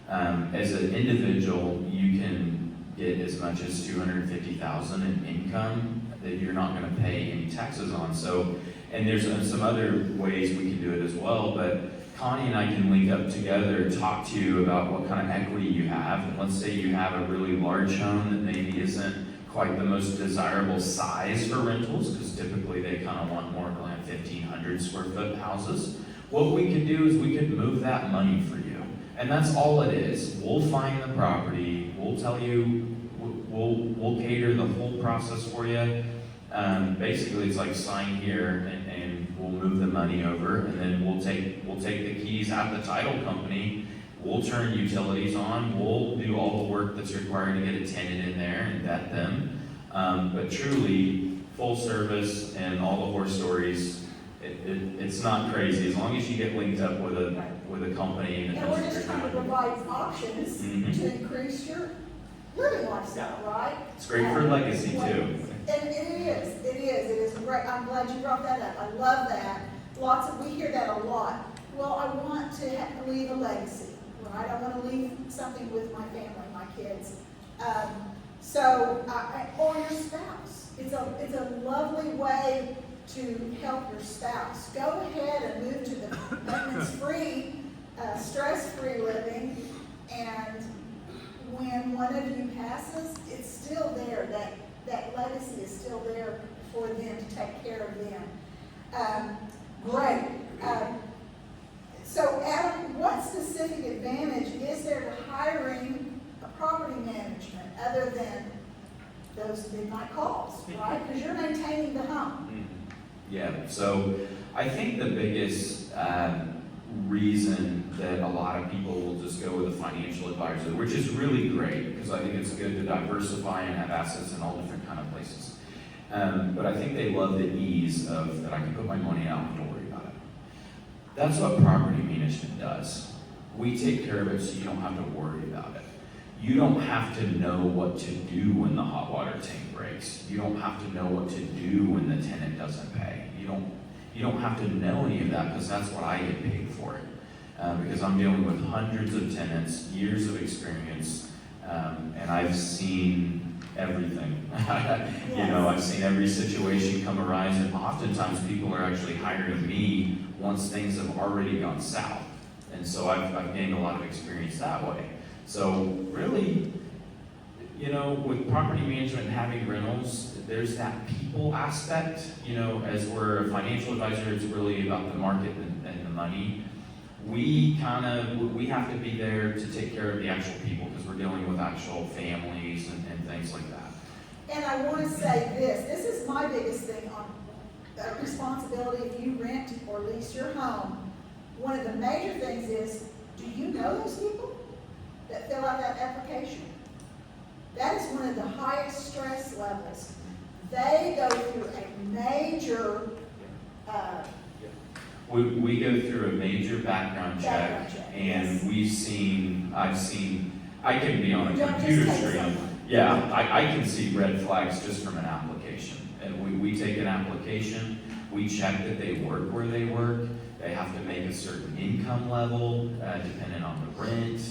as an individual, you can get as much as $250,000 in income that you're not going to pay any taxes on. So, and there's some other ways we can do it as well, but Connie and I can link up together, talk to you about what kind of equity you have. And let's say you have a really large home that maybe isn't quite the most desirable size for rentals, because typically they kind of want more like 1,500 square foot houses. What we could do is we could move that money for you. And that's all it is. We'll find the property, we'll tell you, we'll cater the whole process for you. Basically, it's like sign here, and we'll move the money over, and then we'll take the keys at the title company. We'll turn utilities on. We'll do all the work that's required to get a tenant in there and vet them. But truly, full service and all the horror stories. It's not crazy as long as you get linked up with a company. And we're just trying to provide options to increase your living lifestyle, right? It's great for legacy too. And it is great. I'm glad you brought that up. I love that. We hear that a lot. Well, I want to leave a legacy, right? I want to leave something with my family, my kids. Or your spouse. It's a lovely way to help your spouse. Go ahead and move to the maintenance-free, stress-free living, and when one of you passes, it's still there. That legacy is still there for them to take care of them. Great. So Adam, what specific advantage is there to hiring a property management other than those midnight calls, right? Because you're maintaining the home. Yeah, so I think the biggest reason that a lot of people will just go with a financial advisor, which is really great, because I think it's good to diversify and have assets in all different kind of places. But I think they love the ease of that I can put my money out and don't worry about it. That's what property management does. We take care of it so you don't have to worry about it. You don't have to know what to do when the hot water tank breaks. You don't have to know what to do when the tenant doesn't pay. You don't have to know any of that, because that's what I get paid for it. Because I'm dealing with hundreds of tenants, years of experience, and I've seen everything. You know, I've seen every situation come arise, and oftentimes people are actually hiring me once things have already gone south. And so I've gained a lot of experience that way. So really, you know, with property management and having rentals, there's that people aspect. You know, as we're a financial advisor, it's really about the market and the money. We have to be there to take care of the actual people, because we're dealing with actual families and things like that. And I want to say this is my biggest thing on responsibility if you rent or lease your home. One of the major things is, do you know those people that fill out that application? That is one of the highest stress levels. They go through a major We go through a major background check, and yes. I can be on a Don't computer just take screen. someone. Yeah, I can see red flags just from an application. And we take an application, we check that they work where they work, they have to make a certain income level, depending on the rent.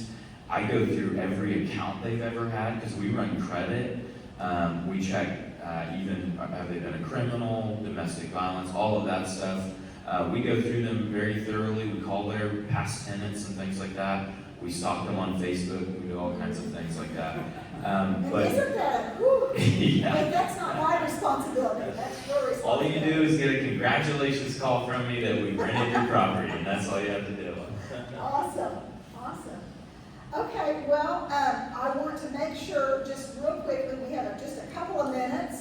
I go through every account they've ever had, because we run credit. We check even, have they been a criminal, domestic violence, all of that stuff. We go through them very thoroughly. We call their past tenants and things like that. We stalk them on Facebook. We do all kinds of things like that. But isn't that, whew, yeah. but that's not my responsibility, that's your responsibility. All you do is get a congratulations call from me that we rented your property, and that's all you have to do. Awesome. Okay, well, I want to make sure, just real quickly, we have just a couple of minutes.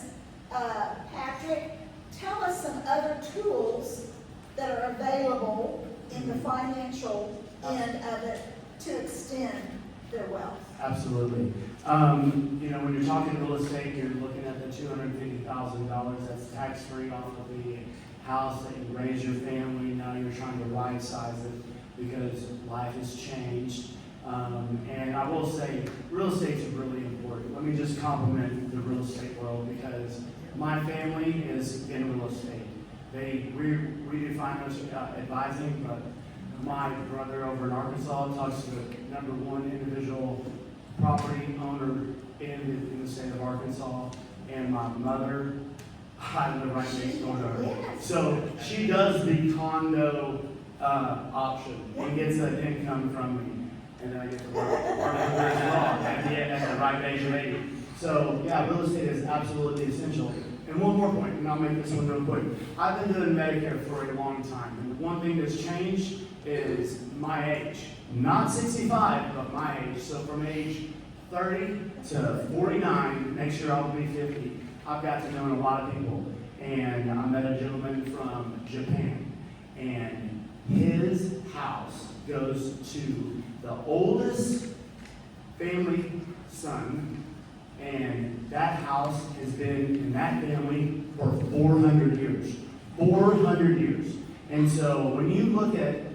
financial end of it to extend their wealth. Absolutely. You know, when you're talking real estate, you're looking at the $250,000 that's tax-free off of the house that you raise your family. Now you're trying to right-size it because life has changed. And I will say, real estate's really important. Let me just compliment the real estate world because my family is in real estate. We do financial advising, but my brother over in Arkansas talks to the #1 individual property owner in the state of Arkansas, and my mother, I live right next door to her. So she does the condo option and gets an income from me. And then I get to work at the right age of 80. So yeah, real estate is absolutely essential. And one more point, and I'll make this one real quick. I've been doing Medicare for a long time, and the one thing that's changed is my age. Not 65, but my age. So from age 30 to 49, next year I'll be 50, I've got to know a lot of people. And I met a gentleman from Japan, and his house goes to the oldest family son, and that house has been in that family for 400 years. 400 years. And so when you look at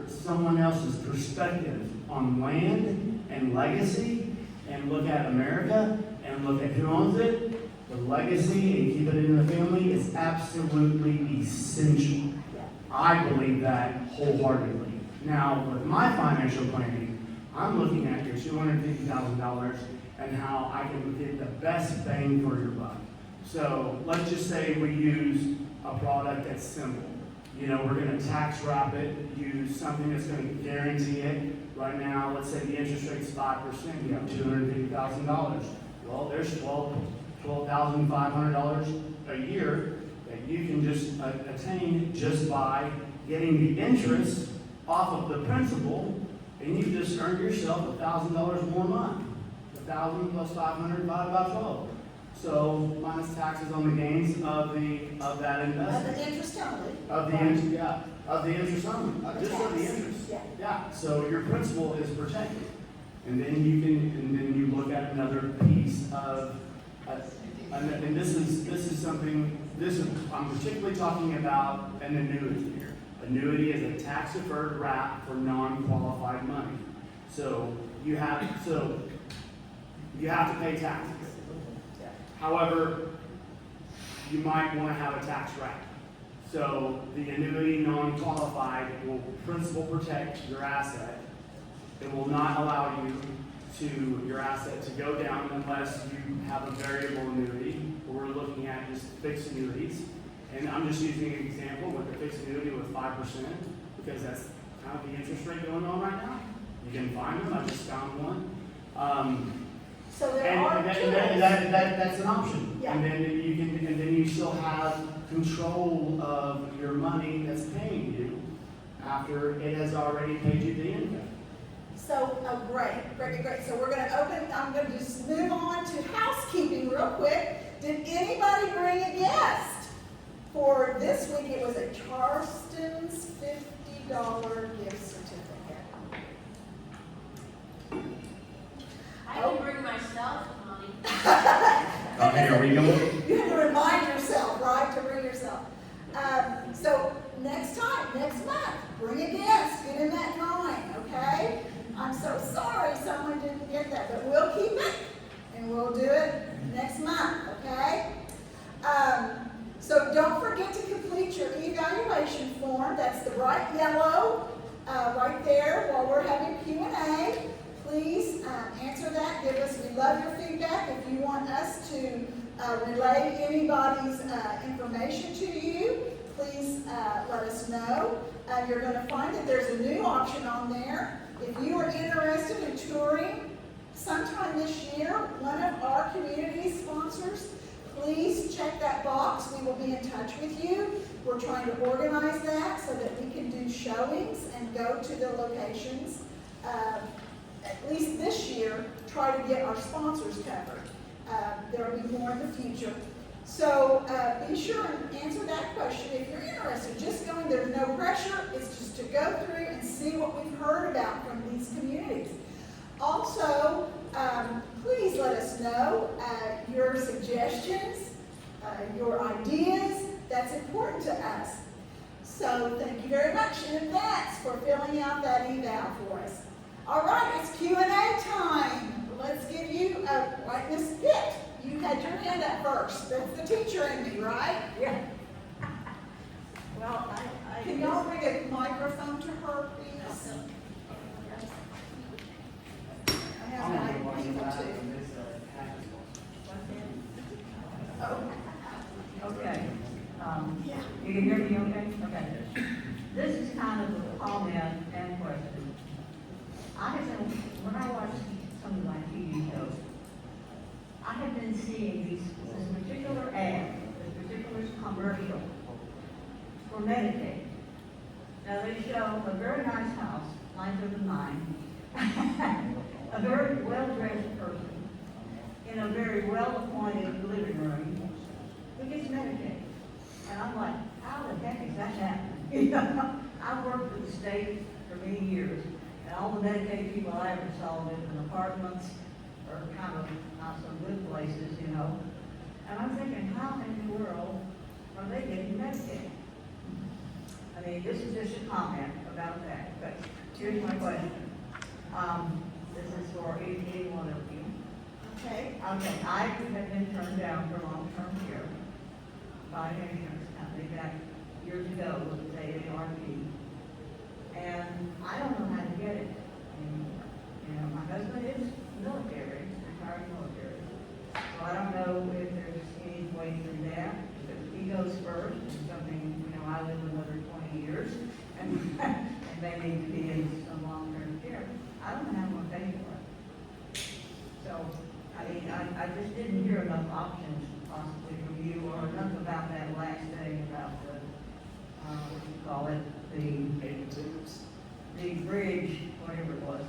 someone else's perspective on land and legacy, and look at America, and look at who owns it, the legacy and keep it in the family is absolutely essential. I believe that wholeheartedly. Now, with my financial planning, I'm looking at your $250,000 and how I can get the best bang for your buck. So let's just say we use a product that's simple. You know, we're going to tax wrap it, use something that's going to guarantee it. Right now, let's say the interest rate's 5%, you have $250,000. Well, there's $12,500 a year that you can just attain just by getting the interest off of the principal, and you just earned yourself $1,000 more a month. 1,000 plus 500 divided by 12. So minus taxes on the gains of that investment. Of the interest only. Of the interest only. Just of the interest. Yeah. So your principal is protected, and then you look at another piece of, and this is something. I'm particularly talking about an annuity here. Annuity is a tax-deferred wrap for non-qualified money. So you have to pay taxes. However, you might want to have a tax wrap. So the annuity non-qualified will principal protect your asset. It will not allow your asset to go down unless you have a variable annuity. We're looking at just fixed annuities. And I'm just using an example with a fixed annuity with 5% because that's kind of the interest rate going on right now. You can find them. I just found one. So there are that's an option. Yeah. And then you still have control of your money that's paying you after it has already paid you the income. So, great. So we're going to I'm going to just move on to housekeeping real quick. Did anybody bring a guest? For this week, it was a Charleston's $50 gift certificate. I can bring myself, Connie. Here we go. You have to remind yourself, right, to bring yourself. So next month, bring a guest. Get in that line, okay? I'm so sorry someone didn't get that, but we'll keep it, and we'll do it next month, okay? So don't forget to complete your evaluation form. That's the bright yellow right there while we're having Q&A. Please answer that. We love your feedback. If you want us to relay anybody's information to you, please let us know. You're going to find that there's a new option on there. If you are interested in touring sometime this year, one of our community sponsors, please check that box. We will be in touch with you. We're trying to organize that so that we can do showings and go to the locations. At least this year, try to get our sponsors covered. There will be more in the future. So be sure and answer that question. If you're interested, just going, there's no pressure. It's just to go through and see what we've heard about from these communities. Also, please let us know your suggestions, your ideas. That's important to us. So thank you very much in advance for filling out that eval for us. All right, it's Q&A time. Let's give you a Miss Pitt. You had your hand up first. That's the teacher in me, right? Yeah. Well, Can y'all bring a microphone to her, please? I have my people too. Oh, Okay, yeah. you can hear me okay? Okay. This is kind of a comment and question. I have been, when I watch some of my TV shows, I have been seeing this particular ad, this particular commercial for Medicaid. Now they show a very nice house, nicer than mine, a very well-dressed person in a very well-appointed living room who gets Medicaid. And I'm like, how the heck is that happening? You know, I've worked for the state for many years, and all the Medicaid people I ever saw lived in apartments or kind of not so good places, you know. And I'm thinking, how in the world are they getting Medicaid? I mean, this is just a comment about that, but here's my question. This is for any one of you. Okay. Okay, I have been turned down for long-term care by an insurance company back years ago with AARP. And I don't know how to get it anymore. You know, my husband is military, retired military. So I don't know if there's any way through that. If he goes first, and something, you know, I live another 20 years, and they need to be in some long-term care. I don't know how I'm going to pay for it. So, I mean, I just didn't hear enough options possibly from you, or enough about that last thing about the, what you call it, the bridge, whatever it was.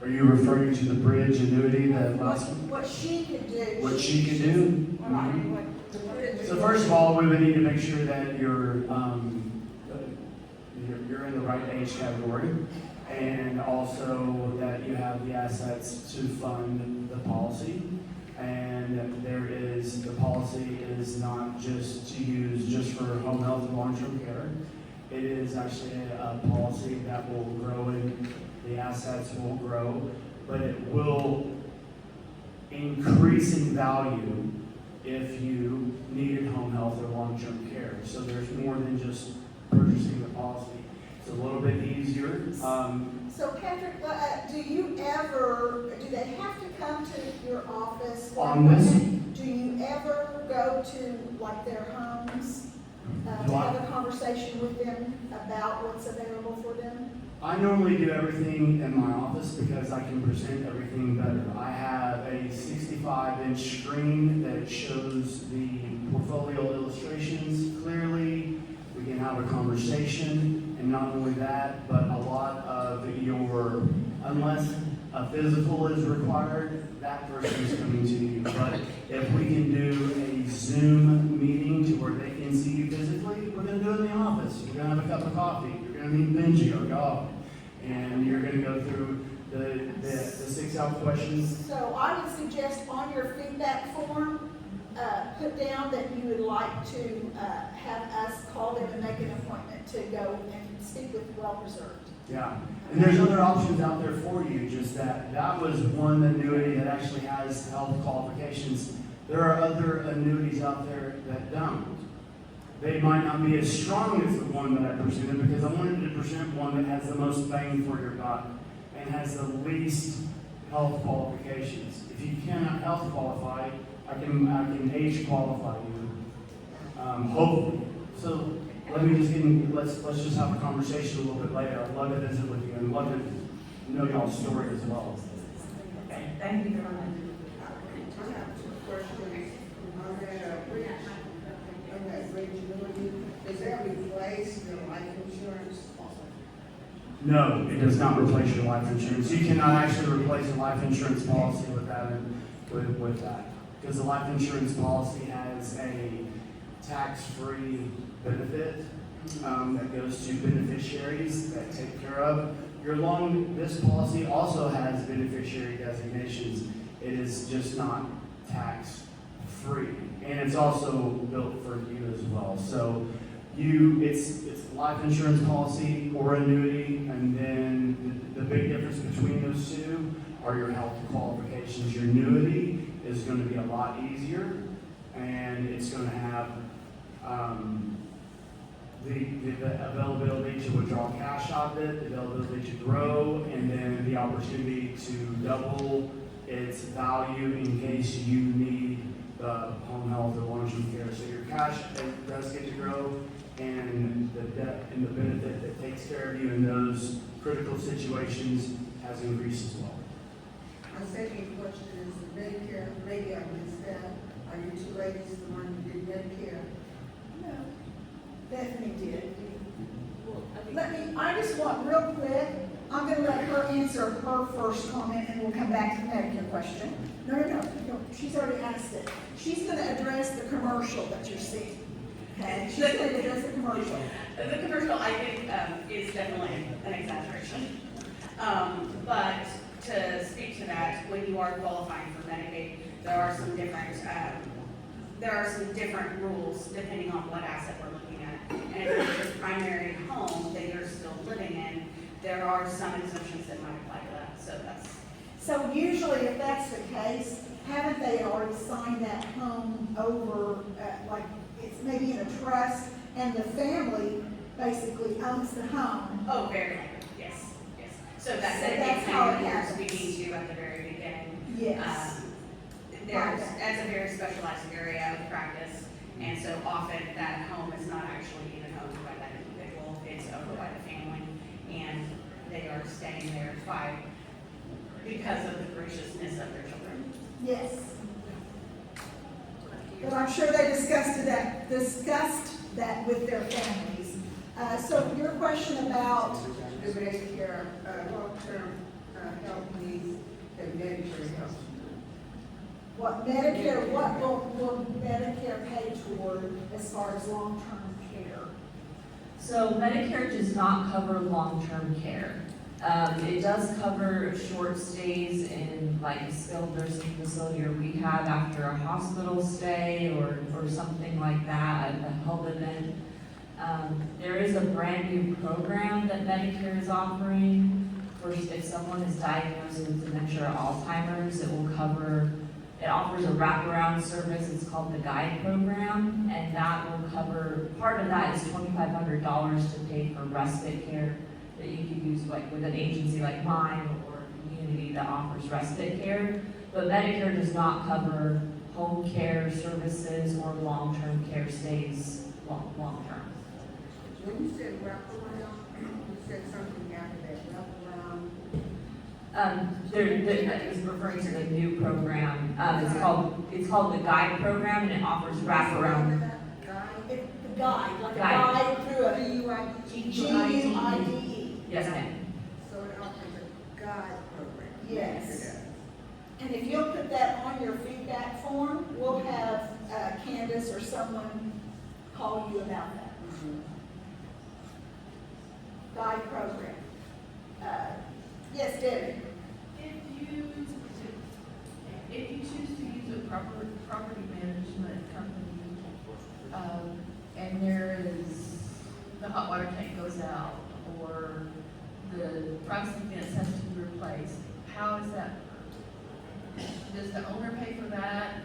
Are you referring to the bridge annuity that last one? What she could do. What she could do? Well, I mean, what the bridge. So first of all, we would need to make sure that you're in the right age category, and also that you have the assets to fund the policy. And the policy is not just to use just for home health and long-term care. It is actually a policy that will grow, and the assets will grow, but it will increase in value if you needed home health or long-term care. So there's more than just purchasing the policy. It's a little bit easier. So Patrick, do they have to come to your office? On this? Do you ever go to like their homes to have a conversation with them about what's available for them? I normally do everything in my office because I can present everything better. I have a 65-inch screen that shows the portfolio illustrations clearly. We can have a conversation, and not only that, but a lot of unless a physical is required, that person is coming to you. But if we can do a Zoom meeting to where they can see you physically, we're going to do it in the office. We're going to have a cup of coffee. You're going to meet Benji, our dog. And you're going to go through the 6 out questions. So I would suggest on your feedback form, put down that you would like to have us call them and make an appointment to go and speak with Well Preserved. Yeah, and there's other options out there for you, just that was one annuity that actually has health qualifications. There are other annuities out there that don't. They might not be as strong as the one that I presented, because I wanted to present one that has the most bang for your buck and has the least health qualifications. If you cannot health qualify, I can age qualify you, hopefully. So let's just have a conversation a little bit later. I'd love to visit with you and love to know y'all's story as well. Okay, thank you very much. I have 2 questions. On that bridge annuity, does that replace your life insurance? No, it does not replace your life insurance. You cannot actually replace a life insurance policy with that. because the life insurance policy has a tax-free benefit that goes to beneficiaries that take care of. This policy also has beneficiary designations. It is just not tax-free. And it's also built for you as well. So it's life insurance policy or annuity, and then the big difference between those two are your health qualifications. Your annuity is going to be a lot easier, and it's going to have the availability to withdraw cash out of it, the availability to grow, and then the opportunity to double its value in case you need the home health or long-term care. So your cash does get to grow, and the debt and the benefit that takes care of you in those critical situations has increased as well. My second question is the Medicare, maybe I missed that. Are you two ladies the one who did Medicare? No, Bethany did. I just want real quick, I'm gonna let her answer her first comment and we'll come back to the Medicare question. No, she's already asked it. She's gonna address the commercial that you're seeing. Okay, she's gonna address the commercial. The commercial, I think, is definitely an exaggeration. But to speak to that, when you are qualifying for Medicaid, there are some different rules depending on what asset we're looking at. And if it's your primary home that you're still living in, there are some exemptions that might apply to that. So usually if that's the case, haven't they already signed that home over, like it's maybe in a trust and the family basically owns the home? Oh, very likely, yes. So that's how it you're happens. speaking to at the very beginning. Yes. That's a very specialized area of practice, and so often that home is not actually even owned by that individual, it's owned by the family, and they are staying there because of the graciousness of their children. Yes. But I'm sure they discussed that with their families. So your question about The Medicare, long-term health needs and Medicare health. what will Medicare pay toward as far as long-term care? So Medicare does not cover long-term care. It does cover short stays in like a skilled nursing facility or rehab after a hospital stay or something like that, a health event. There is a brand new program that Medicare is offering for if someone is diagnosed with dementia or Alzheimer's, it offers a wraparound service. It's called the Guide Program, and that will cover, part of that is $2,500 to pay for respite care that you could use like with an agency like mine or a community that offers respite care. But Medicare does not cover home care services or long-term care stays long-term. When you said wraparound, you said something after that, wraparound. It was referring to the new program. It's called the Guide Program, and it offers wraparound. The guide, like a Guide. guide through a GUIDE. Yes, ma'am. So it offers a guide program. Yes. And if you'll put that on your feedback form, we'll have Candace or someone call you about that. Guide program. Yes, Debbie? If you choose to use a property management company, and there is, the hot water tank goes out, or the privacy fence has to be replaced, how is that? Does the owner pay for that?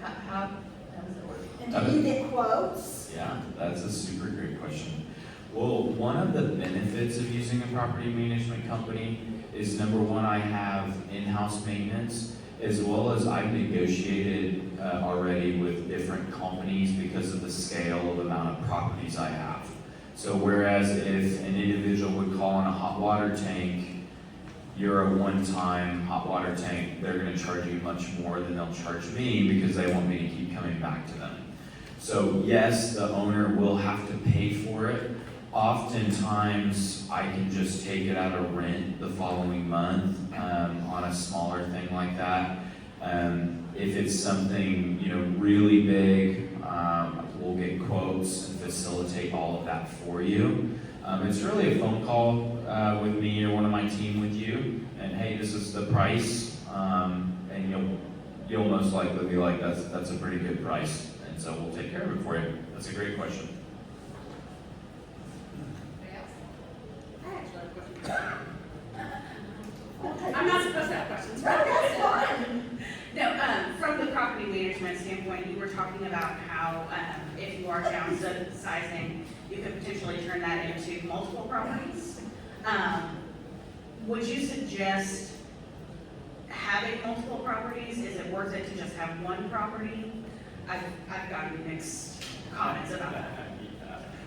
How does it work? And do you get quotes? Yeah, that's a super great question. Well, one of the benefits of using a property management company is number one, I have in-house maintenance, as well as I've negotiated already with different companies because of the scale of amount of properties I have. So whereas if an individual would call on a hot water tank, you're a one-time hot water tank, they're gonna charge you much more than they'll charge me because they want me to keep coming back to them. So yes, the owner will have to pay for it. Oftentimes, I can just take it out of rent the following month on a smaller thing like that. If If it's something, really big, we'll get quotes and facilitate all of that for you. It's really a phone call with me or one of my team with you, and hey, this is the price, and you'll most likely be like, that's a pretty good price, and so we'll take care of it for you. That's a great question. I actually have a question. I'm not supposed to have questions. That's fine. No, from the property management standpoint, you were talking about how, if you are downsizing, you could potentially turn that into multiple properties. Would you suggest having multiple properties? Is it worth it to just have one property? I've gotten mixed comments about that.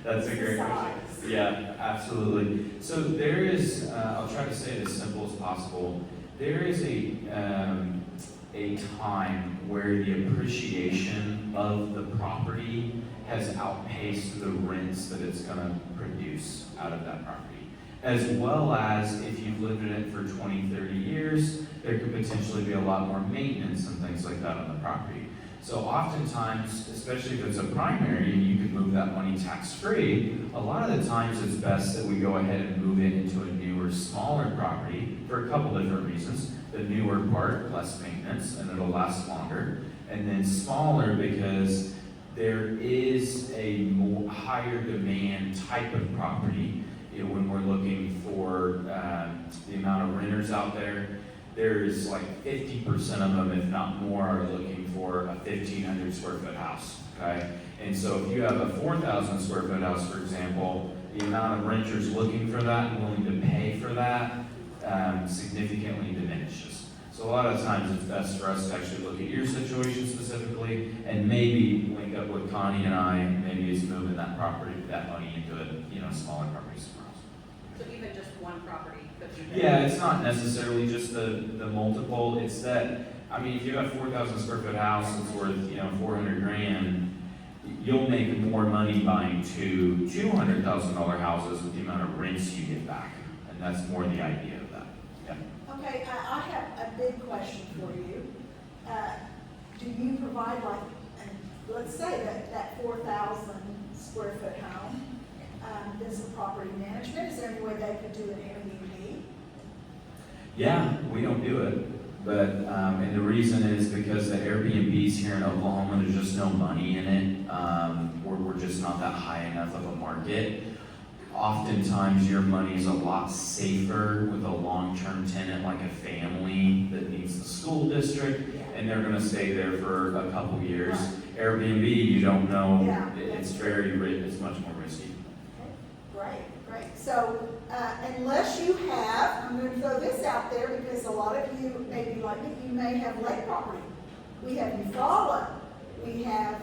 That's a great question. Yeah, absolutely. So there is, I'll try to say it as simple as possible. There is a time where the appreciation of the property has outpaced the rents that it's going to produce out of that property. As well as if you've lived in it for 20, 30 years, there could potentially be a lot more maintenance and things like that on the property. So oftentimes, especially if it's a primary and you could move that money tax-free, a lot of the times it's best that we go ahead and move it into a newer, smaller property for a couple different reasons. The newer part, less maintenance, and it'll last longer. And then smaller because there is a more higher demand type of property. When we're looking for the amount of renters out there, there's like 50% of them, if not more, are looking for a 1,500 square foot house, okay? And so if you have a 4,000 square foot house, for example, the amount of renters looking for that and willing to pay for that significantly diminishes. So a lot of times it's best for us to actually look at your situation specifically and maybe link up with Connie and I, maybe it's moving that property, that money into a smaller property somewhere else. So even just one property could be. Yeah, it's not necessarily just the multiple, it's that, if you have a 4,000 square foot house that's worth, 400 grand, you'll make more money buying two $200,000 houses with the amount of rents you get back. And that's more the idea of that. Yeah. Okay, I have a big question for you. Do you provide let's say that 4,000 square foot home, is the property management? Is there any way they could do an Airbnb? Yeah, we don't do it, but and the reason is because the Airbnbs here in Oklahoma, there's just no money in it. We're just not that high enough of a market. Oftentimes, your money is a lot safer with a long-term tenant like a family that needs the school district, and they're going to stay there for a couple years. Right. Airbnb, you don't know. Yeah. It's much more risky. Great. So, unless you have, I'm going to throw this out there because a lot of you may be like me, you may have lake property. We have Eufaula. We have,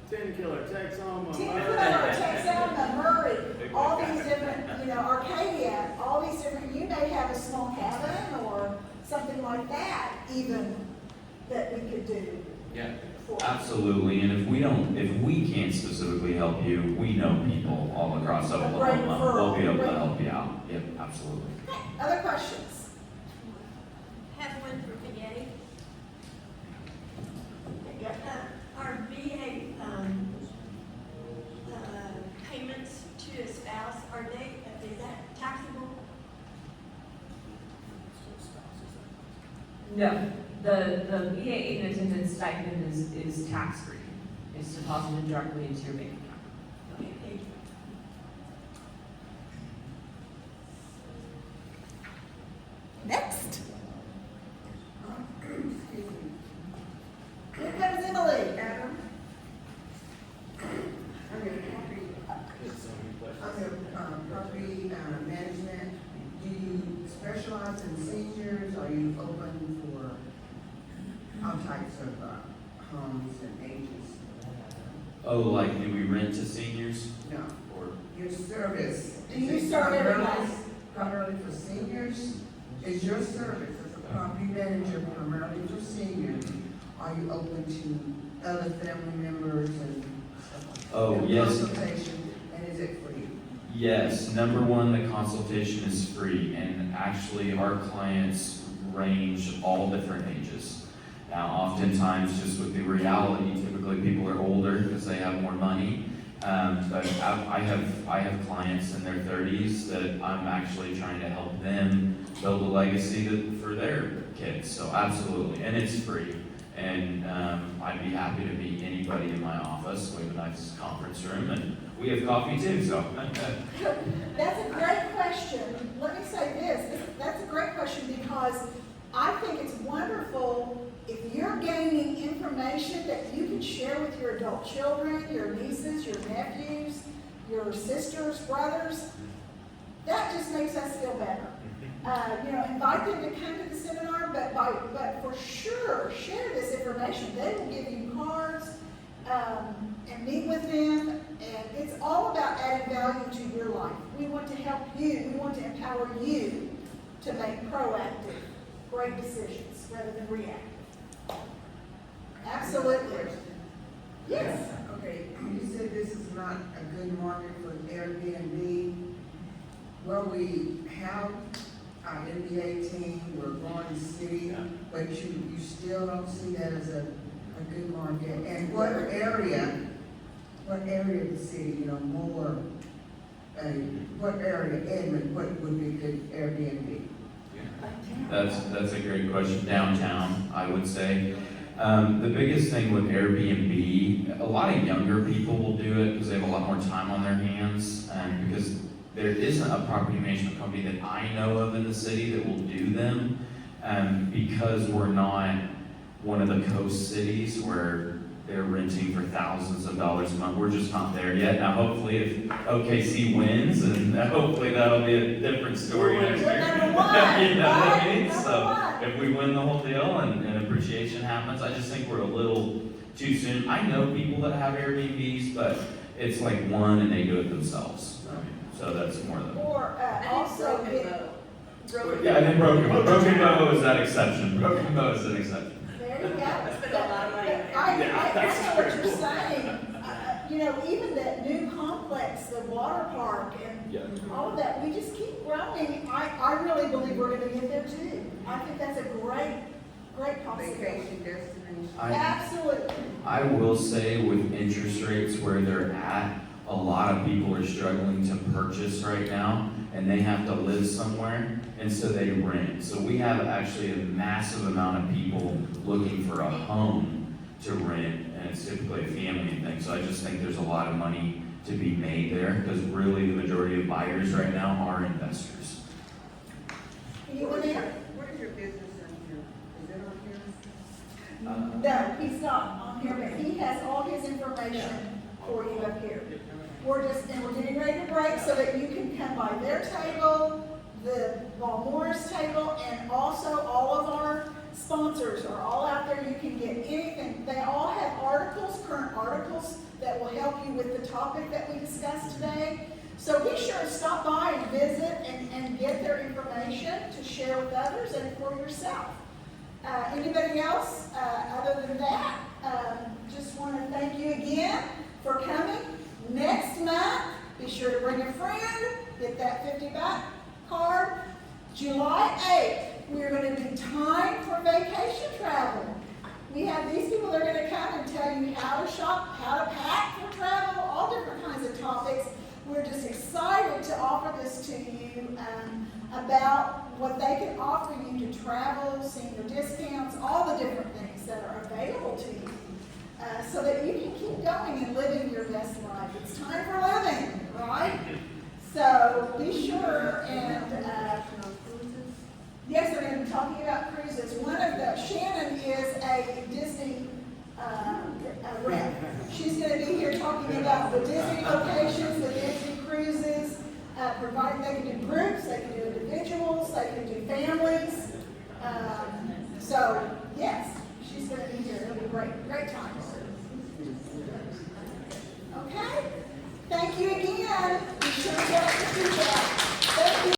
Killer, Texoma, Texoma, Murray, all these different, Arcadia, all these different, you may have a small cabin or something like that even that we could do. Yeah. For Absolutely, and if we can't specifically help you, we know people all across Oklahoma. We'll be able to help you out. Yep, absolutely. Okay, other questions? Have one for VA. Our VA payments to a spouse, is that taxable? No, the VA aid and attendance stipend is tax-free. It's deposited directly into your bank account. Okay, thank you. Next. Here comes Emily. Adam? Property management, do you specialize in seniors? Are you open for all types of homes and ages? Oh, like do we rent to seniors? No. Or Your service. Do you serve everybody? Primarily for seniors? Is your service as a property manager primarily for seniors? Are you open to other family members and stuff? Oh, And yes. Consultation, and is it free? Yes, number one, the consultation is free, and actually our clients range all different ages. Now, oftentimes, just with the reality, typically people are older because they have more money. But I have clients in their 30s that I'm actually trying to help them build a legacy for their kids. So absolutely, and it's free. And I'd be happy to meet anybody in my office. We have a nice conference room, and we have coffee too. So That's a great question. Let me say this. That's a great question because I think it's wonderful if you're gaining information that you can share with your adult children, your nieces, your nephews, your sisters, brothers. That just makes us feel better. Invite them to come to the seminar, but for sure, share this information. They will give you cards and meet with them, and it's all about adding value to your life. We want to help you. We want to empower you to make proactive, great decisions rather than reactive. Absolutely. Yes. Okay, you said this is not a good market for Airbnb. Well, we have our NBA team, we're growing the city, but you still don't see that as a good market. And what area of the city, more, what area, Edmond, what would be good Airbnb? that's a great question. Downtown, I would say. The biggest thing with Airbnb, a lot of younger people will do it because they have a lot more time on their hands, and because there isn't a property management company that I know of in the city that will do them, because we're not one of the coast cities where they're renting for thousands of dollars a month. We're just not there yet. Now, hopefully, if OKC wins, and hopefully that'll be a different story next year. Number one, You know what I mean? number So one. if we win the whole deal and appreciation happens, I just think we're a little too soon. I know people that have Airbnbs, but it's like one and they do it themselves. So that's more than. Or also, Yeah, I think Broken Bow is that exception. Broken Bow is an exception. there you go. Spend a lot of money on I know what you're saying. Even that new complex, the water park, and all of that, we just keep growing. I really believe we're going to get there too. I think that's a great possibility. Vacation destination. Absolutely. I will say with interest rates where they're at, a lot of people are struggling to purchase right now, and they have to live somewhere, and so they rent. So we have actually a massive amount of people looking for a home to rent, and it's typically a family thing. So I just think there's a lot of money to be made there, because really the majority of buyers right now are investors. Anyone else? What is your business on here? Is it on here? No, he's not on here, but he has all his information for you up here. We're getting ready to break so that you can come by their table, the Balmore's table, and also all of our sponsors are all out there. You can get anything. They all have articles, current articles, that will help you with the topic that we discussed today. So be sure to stop by and visit and get their information to share with others and for yourself. Anybody else? Other than that, just want to thank you again for coming. Next month, be sure to bring a friend, get that 50 back card. July 8th, we're going to do time for vacation travel. We have these people that are going to come and tell you how to shop, how to pack for travel, all different kinds of topics. We're just excited to offer this to you about what they can offer you to travel, senior discounts, all the different things that are available to you. So that you can keep going and living your best life. It's time for living, right? So be sure and yes, we're going to be talking about cruises. Shannon is a Disney rep. She's going to be here talking about the Disney locations, the Disney cruises, providing they can do groups, they can do individuals, they can do families. So yes, she's going to be here. It'll be great time. Okay? Thank you again. Be sure to get your feedback. Thank you.